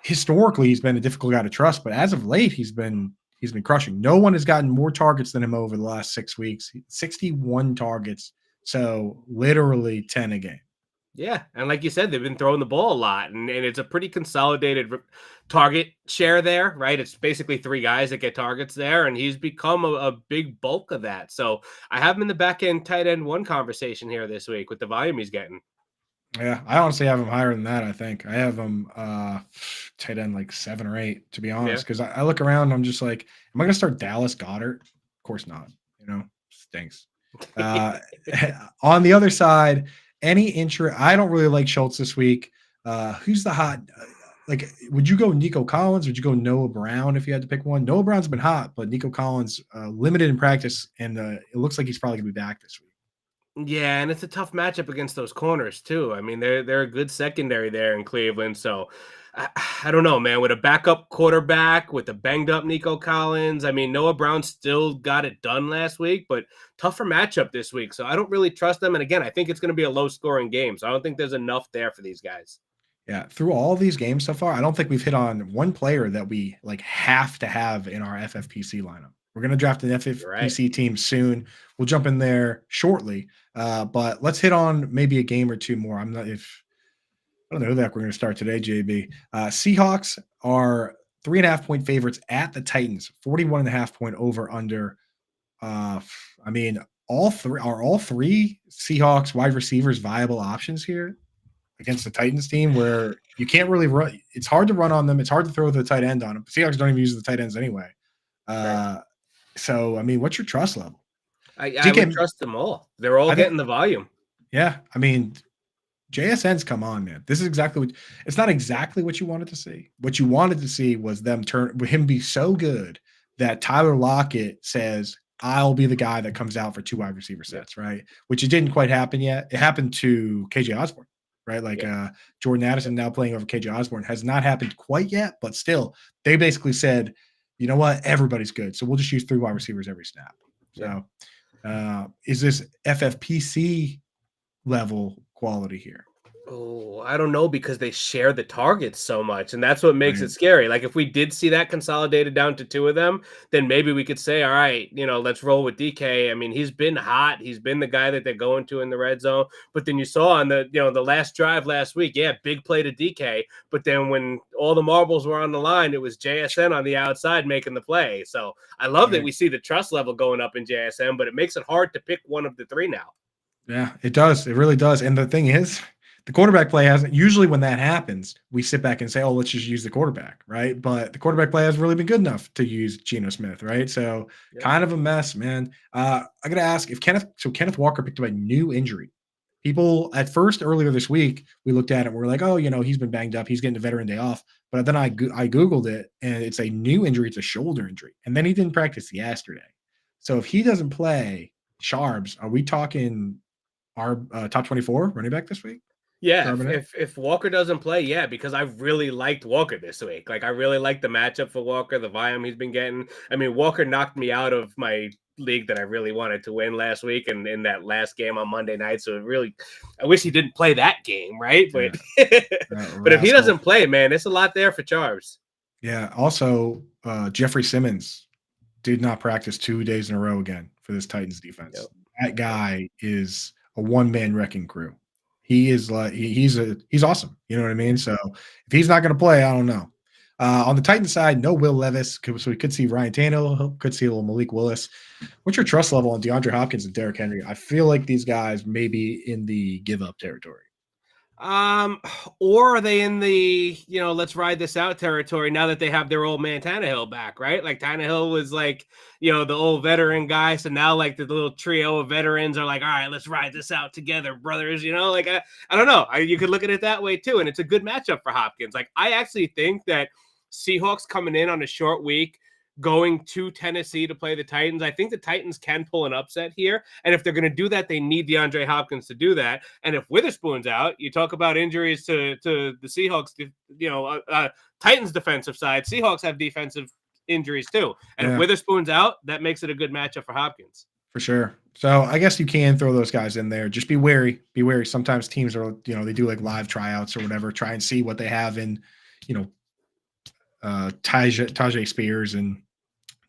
historically he's been a difficult guy to trust, but as of late he's been crushing. No one has gotten more targets than him over the last 6 weeks. 61 targets, so literally 10 a game. Yeah, and like you said, they've been throwing the ball a lot, and it's a pretty consolidated target share there, right? It's basically 3 guys that get targets there, and he's become a big bulk of that. So I have him in the back end tight end 1 conversation here this week with the volume he's getting. Yeah, I honestly have him higher than that. I think I have him tight end like 7 or 8, to be honest, because I look around and I'm just like, am I going to start Dallas Goedert? Of course not. Stinks. On the other side, any interest? I don't really like Schultz this week. Who's the hot? Would you go Nico Collins? Would you go Noah Brown if you had to pick one? Noah Brown's been hot, but Nico Collins limited in practice, and it looks like he's probably going to be back this week. Yeah, and it's a tough matchup against those corners too. I mean, they're a good secondary there in Cleveland. So I don't know, man. With a backup quarterback, with a banged up Nico Collins, I mean, Noah Brown still got it done last week, but tougher matchup this week. So I don't really trust them. And again, I think it's going to be a low scoring game. So I don't think there's enough there for these guys. Yeah, through all these games so far, I don't think we've hit on one player that we have to have in our FFPC lineup. We're going to draft an FFPC team soon. We'll jump in there shortly. But let's hit on maybe a game or 2 more. I don't know who that we're going to start today, JB. Seahawks are 3.5-point favorites at the Titans, 41.5-point over under. All three Seahawks wide receivers viable options here against the Titans team, where you can't really run. It's hard to run on them. It's hard to throw the tight end on them. Seahawks don't even use the tight ends anyway. So, I mean, what's your trust level? I would DK, trust them all. They're all I think, getting the volume. yeah. I mean, JSN's come on, man. This is exactly what it's not exactly what you wanted to see. What you wanted to see was him be so good that Tyler Lockett says, I'll be the guy that comes out for 2 wide receiver sets, right? Which it didn't quite happen yet. It happened to KJ Osborne, right? Like Jordan Addison now playing over KJ Osborne has not happened quite yet, but still, they basically said, you know what, everybody's good. So we'll just use 3 wide receivers every snap. So is this FFPC level quality here? Oh, I don't know because they share the targets so much, and that's what makes Right. it scary. Like if we did see that consolidated down to 2 of them, then maybe we could say, all right, let's roll with DK. I mean, he's been hot. He's been the guy that they're going to in the red zone. But then you saw on the last drive last week, big play to DK. But then when all the marbles were on the line, it was JSN on the outside making the play. So I love that we see the trust level going up in JSN, but it makes it hard to pick one of the 3 now. Yeah, it does. It really does. And the thing is, the quarterback play hasn't usually when that happens, we sit back and say, oh, let's just use the quarterback, right? But the quarterback play hasn't really been good enough to use Geno Smith, right? So kind of a mess, man. I gotta ask if Kenneth Walker picked up a new injury. People at first earlier this week, we looked at it and we're like, oh, he's been banged up. He's getting a veteran day off. But then I Googled it and it's a new injury. It's a shoulder injury. And then he didn't practice yesterday. So if he doesn't play, Sharbs, are we talking our top 24 running back this week? Yeah, if Walker doesn't play, because I really liked Walker this week. Like I really liked the matchup for Walker, the volume he's been getting. I mean, Walker knocked me out of my league that I really wanted to win last week and in that last game on Monday night. So I wish he didn't play that game, right? But but if he doesn't play, man, it's a lot there for Charles. Yeah. Also, Jeffrey Simmons did not practice 2 days in a row again for this Titans defense. Yep. That guy is a one-man wrecking crew. He is like he's awesome. You know what I mean? So if he's not going to play, I don't know. On the Titans side, no Will Levis, so we could see Ryan Tannehill, could see a little Malik Willis. What's your trust level on DeAndre Hopkins and Derrick Henry? I feel like these guys may be in the give-up territory. Or are they in the let's ride this out territory now that they have their old man Tannehill back, right? Like Tannehill was like the old veteran guy, so now like the little trio of veterans are like, all right, let's ride this out together, brothers. Like I don't know, you could look at it that way too, and it's a good matchup for Hopkins. Like I actually think that Seahawks coming in on a short week, going to Tennessee to play the Titans, I think the Titans can pull an upset here. And if they're going to do that, they need DeAndre Hopkins to do that. And if Witherspoon's out, you talk about injuries to the Seahawks, Titans defensive side. Seahawks have defensive injuries too. And if Witherspoon's out, that makes it a good matchup for Hopkins. For sure. So I guess you can throw those guys in there. Just be wary. Be wary. Sometimes teams are, they do like live tryouts or whatever, try and see what they have in, Tajay Spears and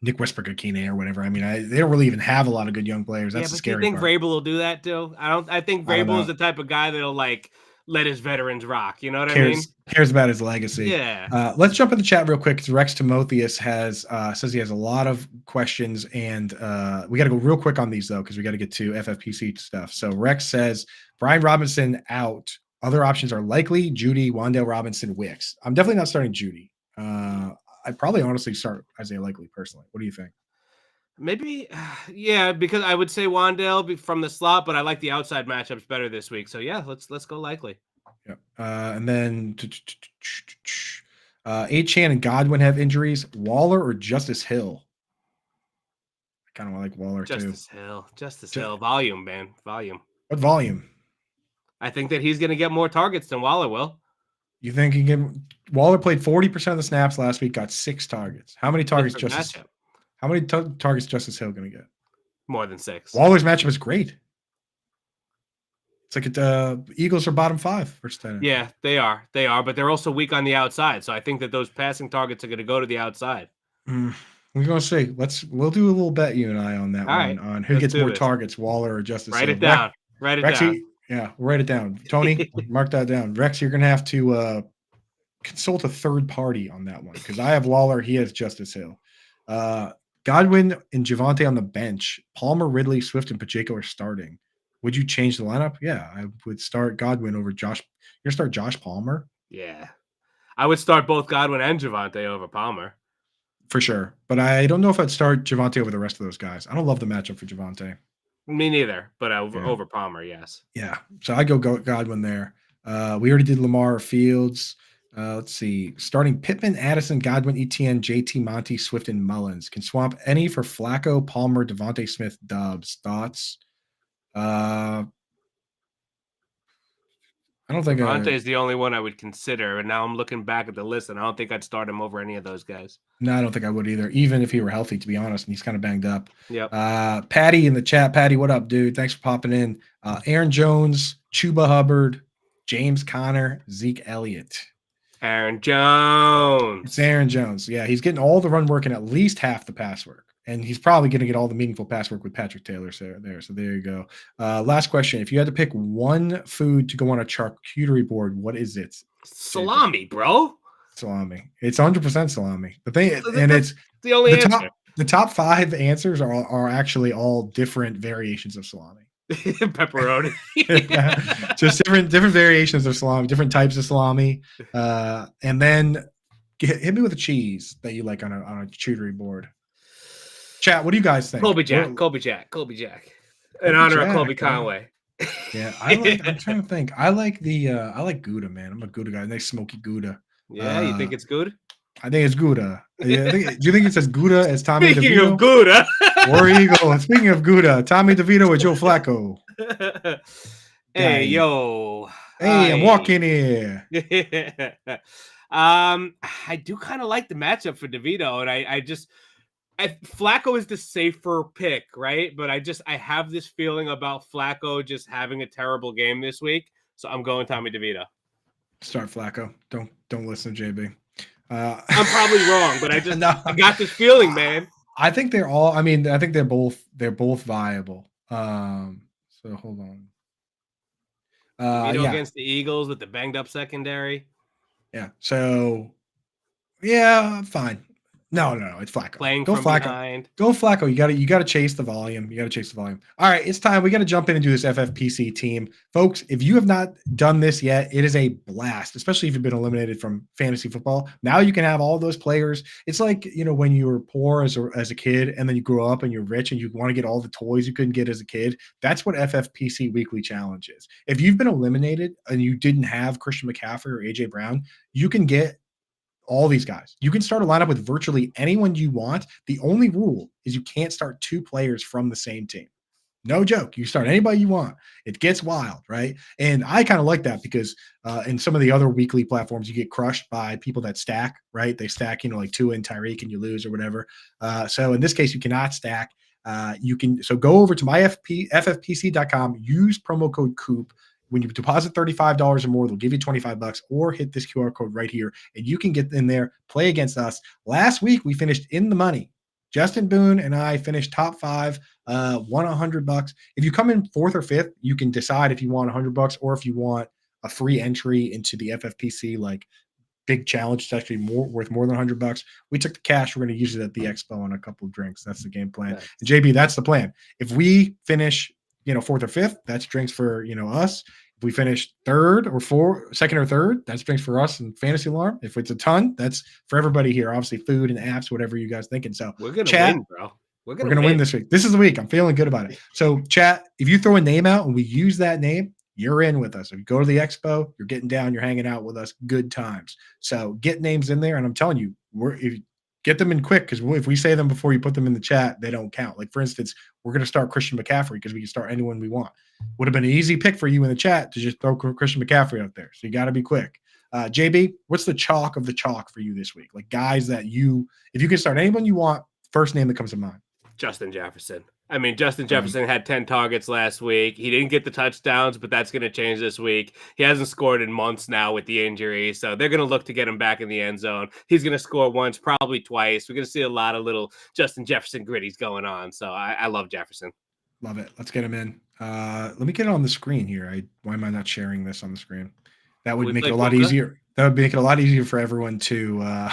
Nick Westbrook-Akine or whatever. I mean, they don't really even have a lot of good young players. That's the scary part. Do you think Vrabel will do that too? I think Vrabel is the type of guy that'll like let his veterans rock. You know what I mean? Cares about his legacy. Yeah. Let's jump in the chat real quick because Rex Timotheus says he has a lot of questions, and we got to go real quick on these though because we got to get to FFPC stuff. So Rex says Brian Robinson out. Other options are likely Judy, Wan'Dale Robinson, Wicks. I'm definitely not starting Judy. I'd probably honestly start Isaiah Likely personally. What do you think? Maybe, because I would say Wan'Dale from the slot, but I like the outside matchups better this week. So let's go Likely. Yeah, and then Achane and Godwin have injuries. Waller or Justice Hill? I kind of like Waller too. Justice Hill, volume, man, volume. What volume? I think that he's going to get more targets than Waller will. You think he can? Waller played 40% of the snaps last week, got 6 targets. How many targets targets Justice Hill going to get? More than 6. Waller's matchup is great. It's like the Eagles are bottom 5 versus 10. Yeah, they are, but they're also weak on the outside. So I think that those passing targets are going to go to the outside. We're going to see. We'll do a little bet, you and I, on that one, on who gets more targets, Waller or Justice Hill. Write it down. Yeah, write it down. Tony, mark that down. Rex, you're going to have to consult a third party on that one because I have Waller. He has Justice Hill. Godwin and Javonte on the bench. Palmer, Ridley, Swift, and Pacheco are starting. Would you change the lineup? Yeah, I would start Godwin over Josh. You're going to start Josh Palmer? Yeah. I would start both Godwin and Javonte over Palmer. for sure. But I don't know if I'd start Javonte over the rest of those guys. I don't love the matchup for Javonte. Me neither, but Yeah. over Palmer, yes. Yeah. So I go Godwin there. We already did Lamar Fields. Let's see. Starting Pittman, Addison, Godwin, ETN, JT, Monty, Swift, and Mullins. Can swap any for Flacco, Palmer, Devontae Smith, Dobbs. Thoughts? I don't think Devontae is the only one I would consider, and now I'm looking back at the list, and I don't think I'd start him over any of those guys. No, I don't think I would either, even if he were healthy, to be honest, and he's kind of banged up. Yep. Patty in the chat. Patty, what up, dude? Thanks for popping in. Aaron Jones, Chuba Hubbard, James Conner, Zeke Elliott. Aaron Jones. It's Aaron Jones. Yeah, he's getting all the run work and at least half the pass work. And he's probably going to get all the meaningful pass work with Patrick Taylor there. So there you go. Last question. If you had to pick one food to go on a charcuterie board, what is it? Salami, bro. Salami. It's 100% salami. The thing, So and it's the only answer. The top 5 answers are actually all different variations of salami. Pepperoni. Just different variations of salami, different types of salami. And then hit me with a cheese that you like on a charcuterie board. Chat, what do you guys think? Colby Jack. In honor of Colby Conway. Yeah, I'm trying to think. I like Gouda, man. I'm a Gouda guy. Nice smoky Gouda. Yeah, you think it's good? I think it's Gouda. Yeah, do you think it's as Gouda as Tommy DeVito? Speaking of Gouda. Where you go? Speaking of Gouda, Tommy DeVito with Joe Flacco. Hey, yo. Hey, I'm walking here. I do kind of like the matchup for DeVito, and Flacco is the safer pick, right? But I have this feeling about Flacco just having a terrible game this week, so I'm going Tommy DeVito. Start Flacco. Don't listen to JB. I'm probably wrong, but I got this feeling, man. I think they're all. I mean, I think they're both viable. So hold on. Against the Eagles with the banged up secondary. Yeah. So, yeah, fine. No, it's Flacco. Playing Go from Flacco. behind. Go Flacco. You got to chase the volume. All right, it's time. We got to jump in and do this FFPC team, folks. If you have not done this yet, it is a blast, especially if you've been eliminated from fantasy football. Now you can have all those players. It's like when you were poor as a kid, and then you grow up and you're rich and you want to get all the toys you couldn't get as a kid. That's what FFPC Weekly Challenge is. If you've been eliminated and you didn't have Christian McCaffrey or AJ Brown, you can get all these guys. You can start a lineup with virtually anyone you want. The only rule is you can't start 2 players from the same team. No joke. You start anybody you want. It gets wild, right? And I kind of like that because in some of the other weekly platforms, you get crushed by people that stack, right? They stack, like Tua and Tyreek and you lose or whatever. So in this case, you cannot stack. So go over to FFPC.com, use promo code Coop. When you deposit $35 or more, they'll give you $25, or hit this QR code right here, and you can get in there, play against us. Last week, we finished in the money. Justin Boone and I finished top 5, won $100. If you come in 4th or 5th, you can decide if you want $100 or if you want a free entry into the FFPC big challenge. It's actually worth more than $100. We took the cash. We're going to use it at the expo on a couple of drinks. That's the game plan. Nice. And JB, that's the plan. If we finish 4th or 5th, that's drinks for us. If we finish 3rd or 2nd or 3rd, that's drinks for us and Fantasy Alarm. If it's a ton, that's for everybody here. Obviously, food and apps, whatever you guys thinking. So we're gonna win, bro. We're gonna win this week. This is the week. I'm feeling good about it. So chat, if you throw a name out and we use that name, you're in with us. If you go to the expo, you're getting down, you're hanging out with us. Good times. So get names in there, and I'm telling you, get them in quick, because if we say them before you put them in the chat, they don't count. Like, for instance, we're going to start Christian McCaffrey because we can start anyone we want. Would have been an easy pick for you in the chat to just throw Christian McCaffrey out there. So you got to be quick. JB, what's the chalk of the chalk for you this week? Like, guys that if you can start anyone you want, first name that comes to mind. Justin Jefferson. I mean, Justin Jefferson had 10 targets last week. He didn't get the touchdowns, but that's going to change this week. He hasn't scored in months now with the injury, so they're going to look to get him back in the end zone. He's going to score once, probably twice. We're going to see a lot of little Justin Jefferson gritties going on, so I love Jefferson. Love it. Let's get him in. Let me get it on the screen here. Why am I not sharing this on the screen? That would make it a lot easier. That would make it a lot easier for everyone to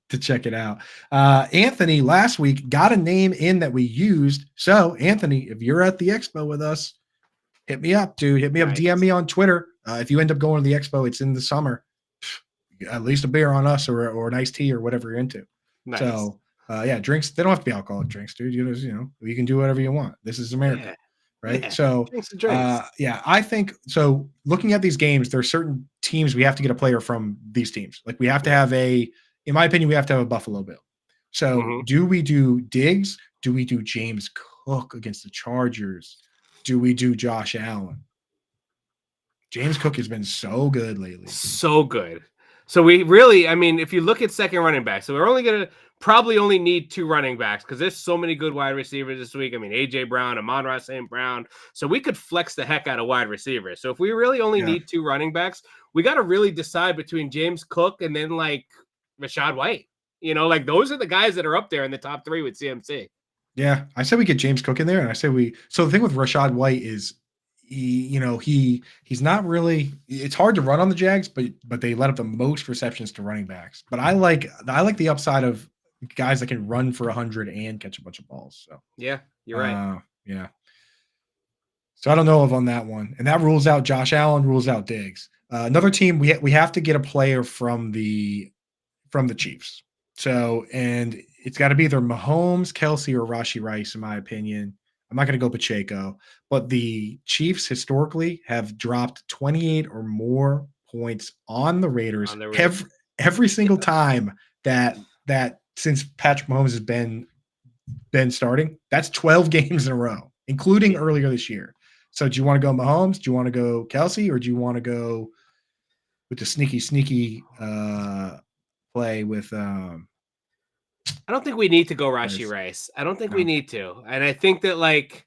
to check it out. Anthony last week got a name in that we used. So Anthony, if you're at the expo with us, hit me up, dude. Hit me up. DM me on Twitter. If you end up going to the expo, it's in the summer. At least a beer on us, or an iced tea, or whatever you're into. Nice. So yeah, drinks, they don't have to be alcoholic drinks, dude. You can do whatever you want. This is America. Yeah. Right. Yeah. So Drinks. yeah, I think so. Looking at these games, there are certain teams we have to get a player from these teams. Like we have to have in my opinion, we have to have a Buffalo Bill. So do we do Diggs? Do we do James Cook against the Chargers? Do we do Josh Allen? James Cook has been so good lately. So good. So we really, I mean, if you look at second running back, so we're only going to probably only need 2 running backs because there's so many good wide receivers this week. I mean, AJ Brown, Amon-Ra St. Brown. So we could flex the heck out of wide receivers. So if we really only need 2 running backs, we got to really decide between James Cook and then like Rachaad White. Like those are the guys that are up there in the top 3 with CMC. Yeah, I said we get James Cook in there, and I said so the thing with Rachaad White is he's not really, it's hard to run on the Jags, but they let up the most receptions to running backs. But I like the upside of guys that can run for 100 and catch a bunch of balls. So yeah, you're right. Yeah. So I don't know on that one, and that rules out Josh Allen, rules out Diggs. Another team we have to get a player from the Chiefs. So, and it's got to be either Mahomes, Kelsey, or Rashee Rice, in my opinion. I'm not going to go Pacheco, but the Chiefs historically have dropped 28 or more points on the Raiders, every single time that since Patrick Mahomes has been starting. That's 12 games in a row, including earlier this year. So do you want to go Mahomes? Do you want to go Kelsey, or do you want to go with the sneaky play with I don't think we need to go Rashee Rice. I don't think we need to. And I think that like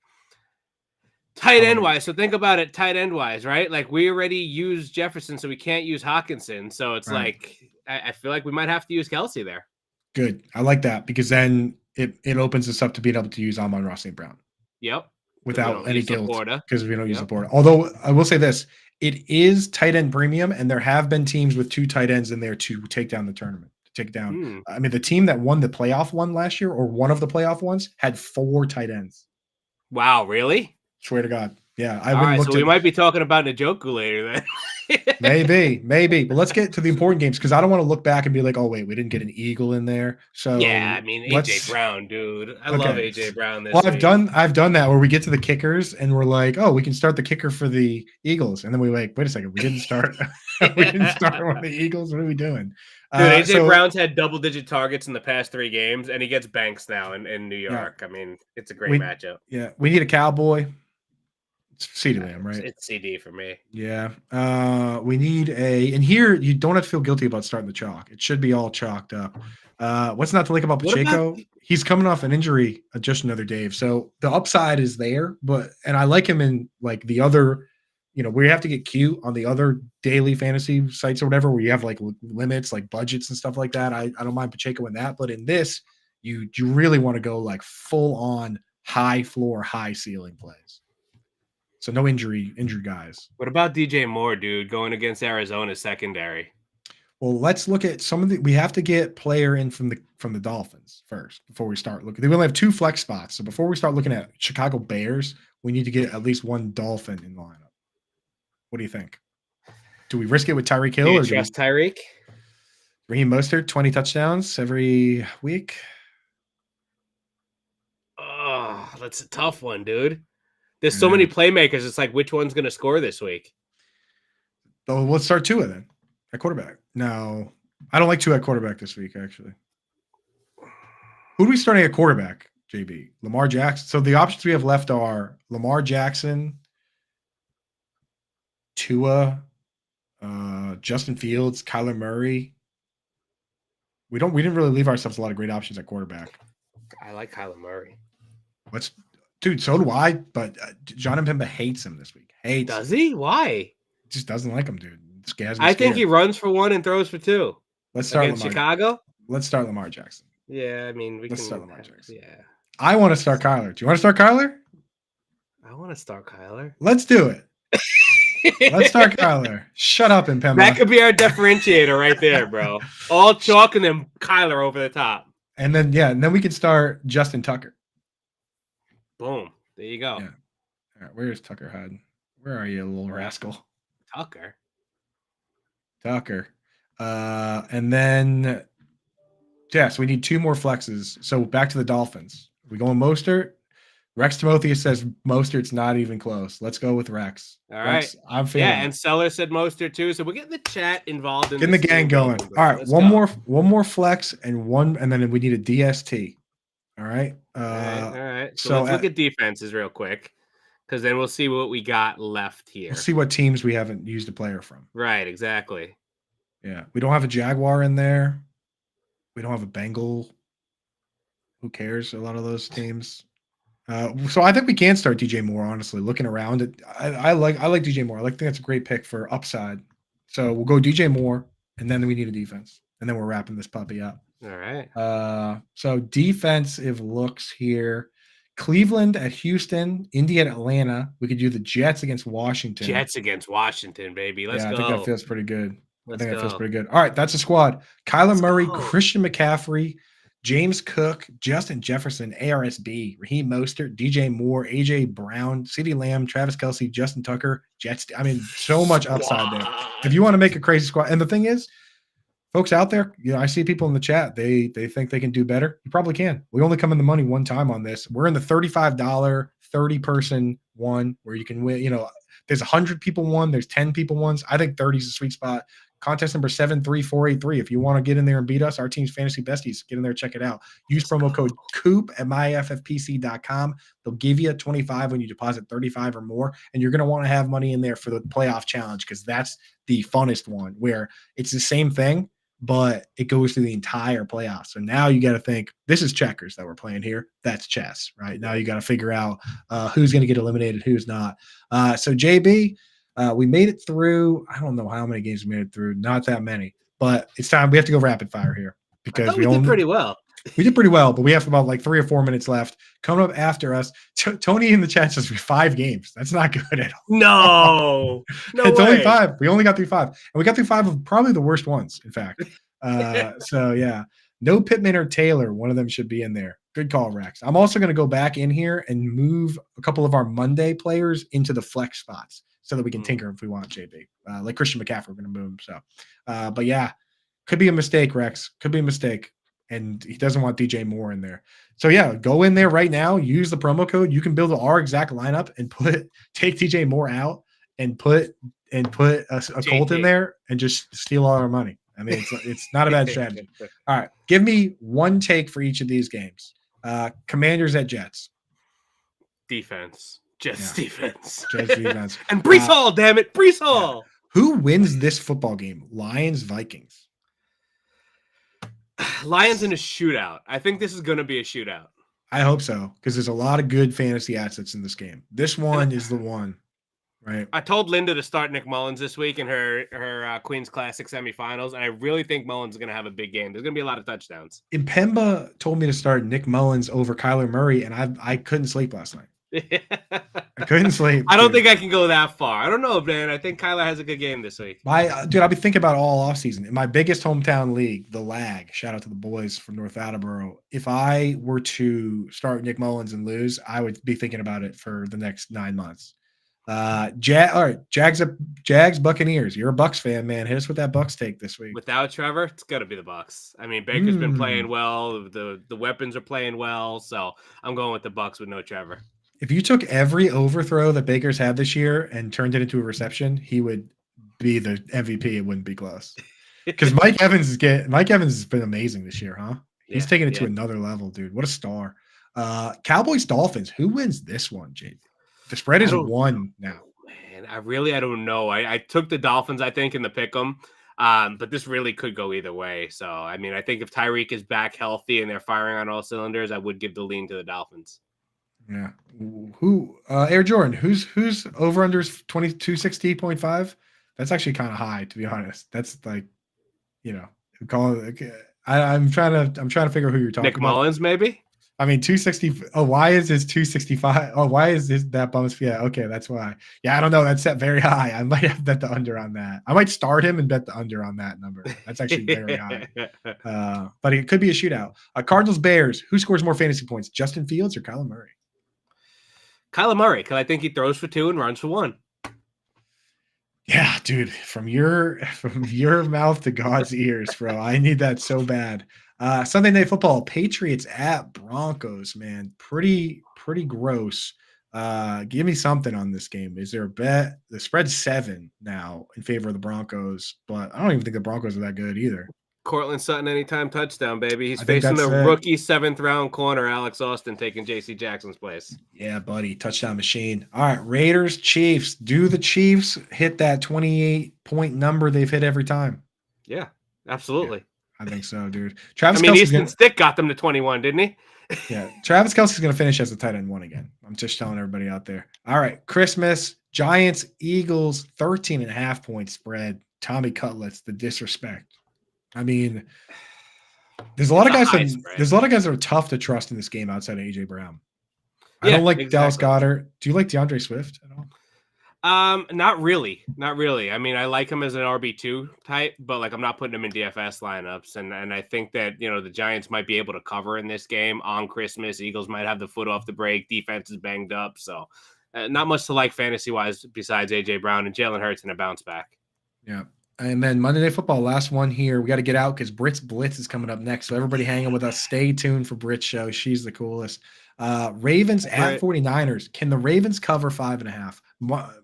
tight end wise, so think about it tight end wise, right? Like we already used Jefferson, so we can't use Hawkinson. So it's like I feel like we might have to use Kelsey there. Good. I like that because then it opens us up to being able to use Amon-Ra St. Brown. Yep. Without any guilt because we don't use the porta. Yep. Although I will say this, it is tight end premium, and there have been teams with 2 tight ends in there to take down the tournament. I mean, the team that won the playoff one last year, or one of the playoff ones, had 4 tight ends. Wow, really? Swear to God. Yeah. All right, so we might be talking about Njoku later then. Maybe. But let's get to the important games because I don't want to look back and be like, oh, wait, we didn't get an Eagle in there. So yeah, I mean, AJ Brown, dude. I love AJ Brown this week. I've done that where we get to the kickers and we're like, oh, we can start the kicker for the Eagles. And then we're like, wait a second, we didn't start one of the Eagles. What are we doing? Dude, AJ Brown's had double-digit targets in the past 3 games, and he gets Banks now in New York. Yeah. I mean, it's a great matchup. Yeah, we need a Cowboy. It's CeeDee Lamb, right? It's CD for me. Yeah. We need and here you don't have to feel guilty about starting the chalk. It should be all chalked up. What's not to like about Pacheco? He's coming off an injury, just another Dave. So the upside is there, and I like him in like the other, we have to get cute on the other daily fantasy sites or whatever, where you have like limits, like budgets and stuff like that. I don't mind Pacheco in that, but in this, you really want to go like full on high floor, high ceiling plays. So no injured guys. What about DJ Moore, dude, going against Arizona's secondary? Well, let's look at we have to get player in from the Dolphins first before we start looking. They only have 2 flex spots. So before we start looking at Chicago Bears, we need to get at least 1 Dolphin in the lineup. What do you think? Do we risk it with Tyreek Hill? Do you trust Tyreek? Raheem Mostert, 20 touchdowns every week. Oh, that's a tough one, dude. There's so many playmakers. It's like, which one's going to score this week? Oh, let's start Tua then at quarterback. No, I don't like Tua at quarterback this week, actually. Who are we starting at quarterback, JB? Lamar Jackson. So the options we have left are Lamar Jackson, Tua, Justin Fields, Kyler Murray. We didn't really leave ourselves a lot of great options at quarterback. I like Kyler Murray. Dude, so do I, but John Pimba hates him this week. Does he? Why? Just doesn't like him, dude. I think he runs for 1 and throws for 2. Let's start against Chicago. Let's start Lamar Jackson. Yeah, I mean, let's start Lamar Jackson. Yeah, I want to start Kyler. Do you want to start Kyler? I want to start Kyler. Let's do it. Let's start Kyler. Shut up, Impemba. That could be our differentiator right there, bro. All chalk and then Kyler over the top. And then we can start Justin Tucker. Boom. There you go. Yeah. All right, where's Tucker Hud? Where are you, little rascal? Tucker. And then Yeah, so we need 2 more flexes. So back to the Dolphins. We going Mostert? Rex Timotheus says Mostert's not even close. Let's go with Rex. All right. Rex, I'm Yeah, feeling and Seller said Mostert too. So we're getting the chat involved in getting the gang going. building, All right, let's one go. more flex and then we need a DST. All right. All right. So So let's look at defenses real quick, because then we'll see what we got left here. we'll see what teams we haven't used a player from. Right, exactly. Yeah, we don't have a Jaguar in there. We don't have a Bengal. Who cares? A lot of those teams. So I think we can start DJ Moore. Honestly, looking around it, I like DJ Moore. I think that's a great pick for upside. So we'll go DJ Moore, and then we need a defense, and then we're wrapping this puppy up. All right. So defensive looks here: Cleveland at Houston, Indy at Atlanta. We could do the Jets against Washington. Jets against Washington, baby. Let's go. I think that feels pretty good. Let's I think go. that feels pretty good. All right, that's a squad. Kyler Murray, Christian McCaffrey, James Cook, Justin Jefferson, ARSB, Raheem Mostert, DJ Moore, AJ Brown, CeeDee Lamb, Travis Kelce, Justin Tucker, Jets. I mean, so much upside there. If you want to make a crazy squad, and the thing is, folks out there, I see people in the chat. They think they can do better. You probably can. We only come in the money one time on this. We're in the $35 30-person one where you can win. There's 100 people one. There's 10 people ones. I think 30 is a sweet spot. Contest number 73483. If you want to get in there and beat us, our team's Fantasy Besties, get in there, check it out. Use promo code Coop at myffpc.com. They'll give you 25 when you deposit 35 or more, and you're going to want to have money in there for the playoff challenge, because that's the funnest one, where it's the same thing, but it goes through the entire playoffs. So now you got to think, this is checkers that we're playing here. That's chess, right? Now you got to figure out who's going to get eliminated, who's not. So JB, we made it through. I don't know how many games we made it through. Not that many, but it's time. We have to go rapid fire here, because we did pretty well. We did pretty well, but we have about like 3 or 4 minutes left. Coming up after us, Tony in the chat says 5 games. That's not good at all. No It's way. only 5. We only got through 5, and we got through 5 of probably the worst ones, in fact. So yeah, no Pittman or Taylor. One of them should be in there. Good call, Rex. I'm also going to go back in here and move a couple of our Monday players into the flex spots so that we can tinker if we want, JB. Like Christian McCaffrey, we're going to move him. So, but yeah, could be a mistake, Rex. Could be a mistake. And he doesn't want DJ Moore in there. So yeah, go in there right now. Use the promo code. You can build our exact lineup and take DJ Moore out and put a Colt in there and just steal all our money. I mean, it's not a bad strategy. All right, give me one take for each of these games. Commanders at Jets. Defense. Jets defense. Jets defense. And Brees Hall, damn it. Brees Hall. Yeah. Who wins this football game? Lions, Vikings. Lions in a shootout. I think this is going to be a shootout. I hope so, because there's a lot of good fantasy assets in this game. This one is the one, right? I told Linda to start Nick Mullins this week in her Queen's Classic semifinals, and I really think Mullins is going to have a big game. There's going to be a lot of touchdowns. Impemba told me to start Nick Mullins over Kyler Murray, and I couldn't sleep last night. I couldn't sleep. I don't think I can go that far. I don't know, man. I think Kyler has a good game this week. Dude, I'll be thinking about all offseason. In my biggest hometown league, the Lag, shout out to the boys from North Attleboro. If I were to start Nick Mullins and lose, I would be thinking about it for the next 9 months. All right, Jags, Buccaneers. You're a Bucks fan, man. Hit us with that Bucks take this week. Without Trevor, it's got to be the Bucks. I mean, Baker's been playing well. The weapons are playing well, so I'm going with the Bucks with no Trevor. If you took every overthrow that Baker's had this year and turned it into a reception, he would be the MVP. It wouldn't be close. Because Mike Evans has been amazing this year, huh? He's taking it to another level, dude. What a star. Cowboys, Dolphins. Who wins this one, JD? The spread is 1 now. Man, I don't know. I took the Dolphins, I think, in the pick 'em. But this really could go either way. So, I mean, I think if Tyreek is back healthy and they're firing on all cylinders, I would give the lean to the Dolphins. Yeah. Who Air Jordan, who's over under 2260.5? That's actually kind of high, to be honest. That's like, call it. I'm trying to figure out who you're talking about. Nick Mullins, maybe? I mean, 260. Oh, why is this 265? Oh, why is this that bumps? Yeah, okay, that's why. Yeah, I don't know. That's set very high. I might have bet the under on that. I might start him and bet the under on that number. That's actually very high. But it could be a shootout. Cardinals, Bears. Who scores more fantasy points, Justin Fields or Kyler Murray? Kyler Murray, because I think he throws for 2 and runs for 1. Yeah, dude, from your mouth to God's ears, bro. I need that so bad. Sunday Night Football, Patriots at Broncos, man. Pretty gross. Give me something on this game. Is there a bet? The spread's 7 now in favor of the Broncos, but I don't even think the Broncos are that good either. Cortland Sutton anytime touchdown, baby. He's I think facing that's the it. rookie 7th round corner, Alex Austin, taking J.C. Jackson's place. Yeah, buddy. Touchdown machine. All right. Raiders, Chiefs. Do the Chiefs hit that 28-point number they've hit every time? Yeah, absolutely. Yeah, I think so, dude. Travis Easton Stick got them to 21, didn't he? Yeah. Travis Kelce's going to finish as a tight end 1 again. I'm just telling everybody out there. All right. Christmas, Giants, Eagles, 13.5 point spread. Tommy Cutlets, the disrespect. I mean, there's a lot of guys that are tough to trust in this game outside of AJ Brown. I don't like Dallas Goedert. Do you like DeAndre Swift at all? Not really. I mean, I like him as an RB2 type, but like I'm not putting him in DFS lineups. And I think that, the Giants might be able to cover in this game on Christmas. Eagles might have the foot off the brake. Defense is banged up. So not much to like fantasy wise besides AJ Brown and Jalen Hurts in a bounce back. Yeah. And then Monday Night Football, last one here. We got to get out because Brit's Blitz is coming up next. So everybody hanging with us. Stay tuned for Brit's show. She's the coolest. Ravens at 49ers. Can the Ravens cover 5.5?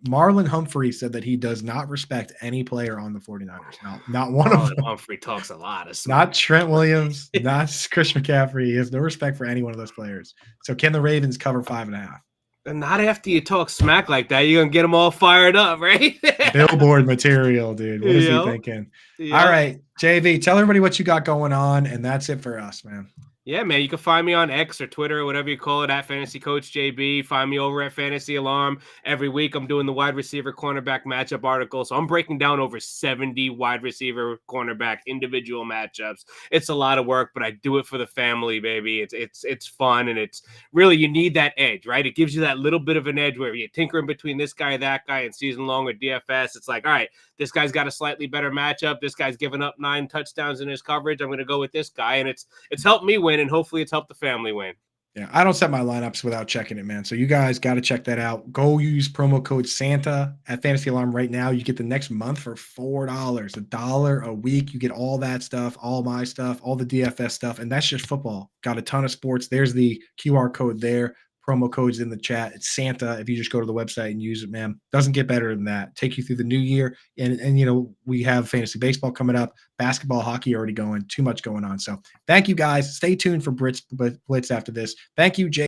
Marlon Humphrey said that he does not respect any player on the 49ers. No, not one of them. Humphrey talks a lot of smack. Not Trent Williams, not Christian McCaffrey. He has no respect for any one of those players. So can the Ravens cover 5.5? And not after you talk smack like that. You're going to get them all fired up, right? Billboard material, dude. What is he thinking? Yep. All right, JV, tell everybody what you got going on, and that's it for us, man. Yeah, man, you can find me on X or Twitter or whatever you call it at Fantasy Coach JB. Find me over at Fantasy Alarm. Every week I'm doing the wide receiver cornerback matchup article. So I'm breaking down over 70 wide receiver cornerback individual matchups. It's a lot of work, but I do it for the family, baby. It's fun, and it's really, you need that edge, right? It gives you that little bit of an edge where you're tinkering between this guy, that guy, and season long or DFS. It's like, all right, this guy's got a slightly better matchup. This guy's given up 9 touchdowns in his coverage. I'm going to go with this guy, and it's helped me win, and hopefully it's helped the family win. Yeah, I don't set my lineups without checking it, man. So you guys got to check that out. Go use promo code Santa at Fantasy Alarm right now. You get the next month for $4, $1 a week. You get all that stuff, all my stuff, all the DFS stuff, and that's just football. Got a ton of sports. There's the QR code there. Promo code's in the chat. It's Santa. If you just go to the website and use it, man, doesn't get better than that. Take you through the new year. And we have fantasy baseball coming up, basketball, hockey already going, too much going on. So thank you guys. Stay tuned for Blitz after this. Thank you, Jay.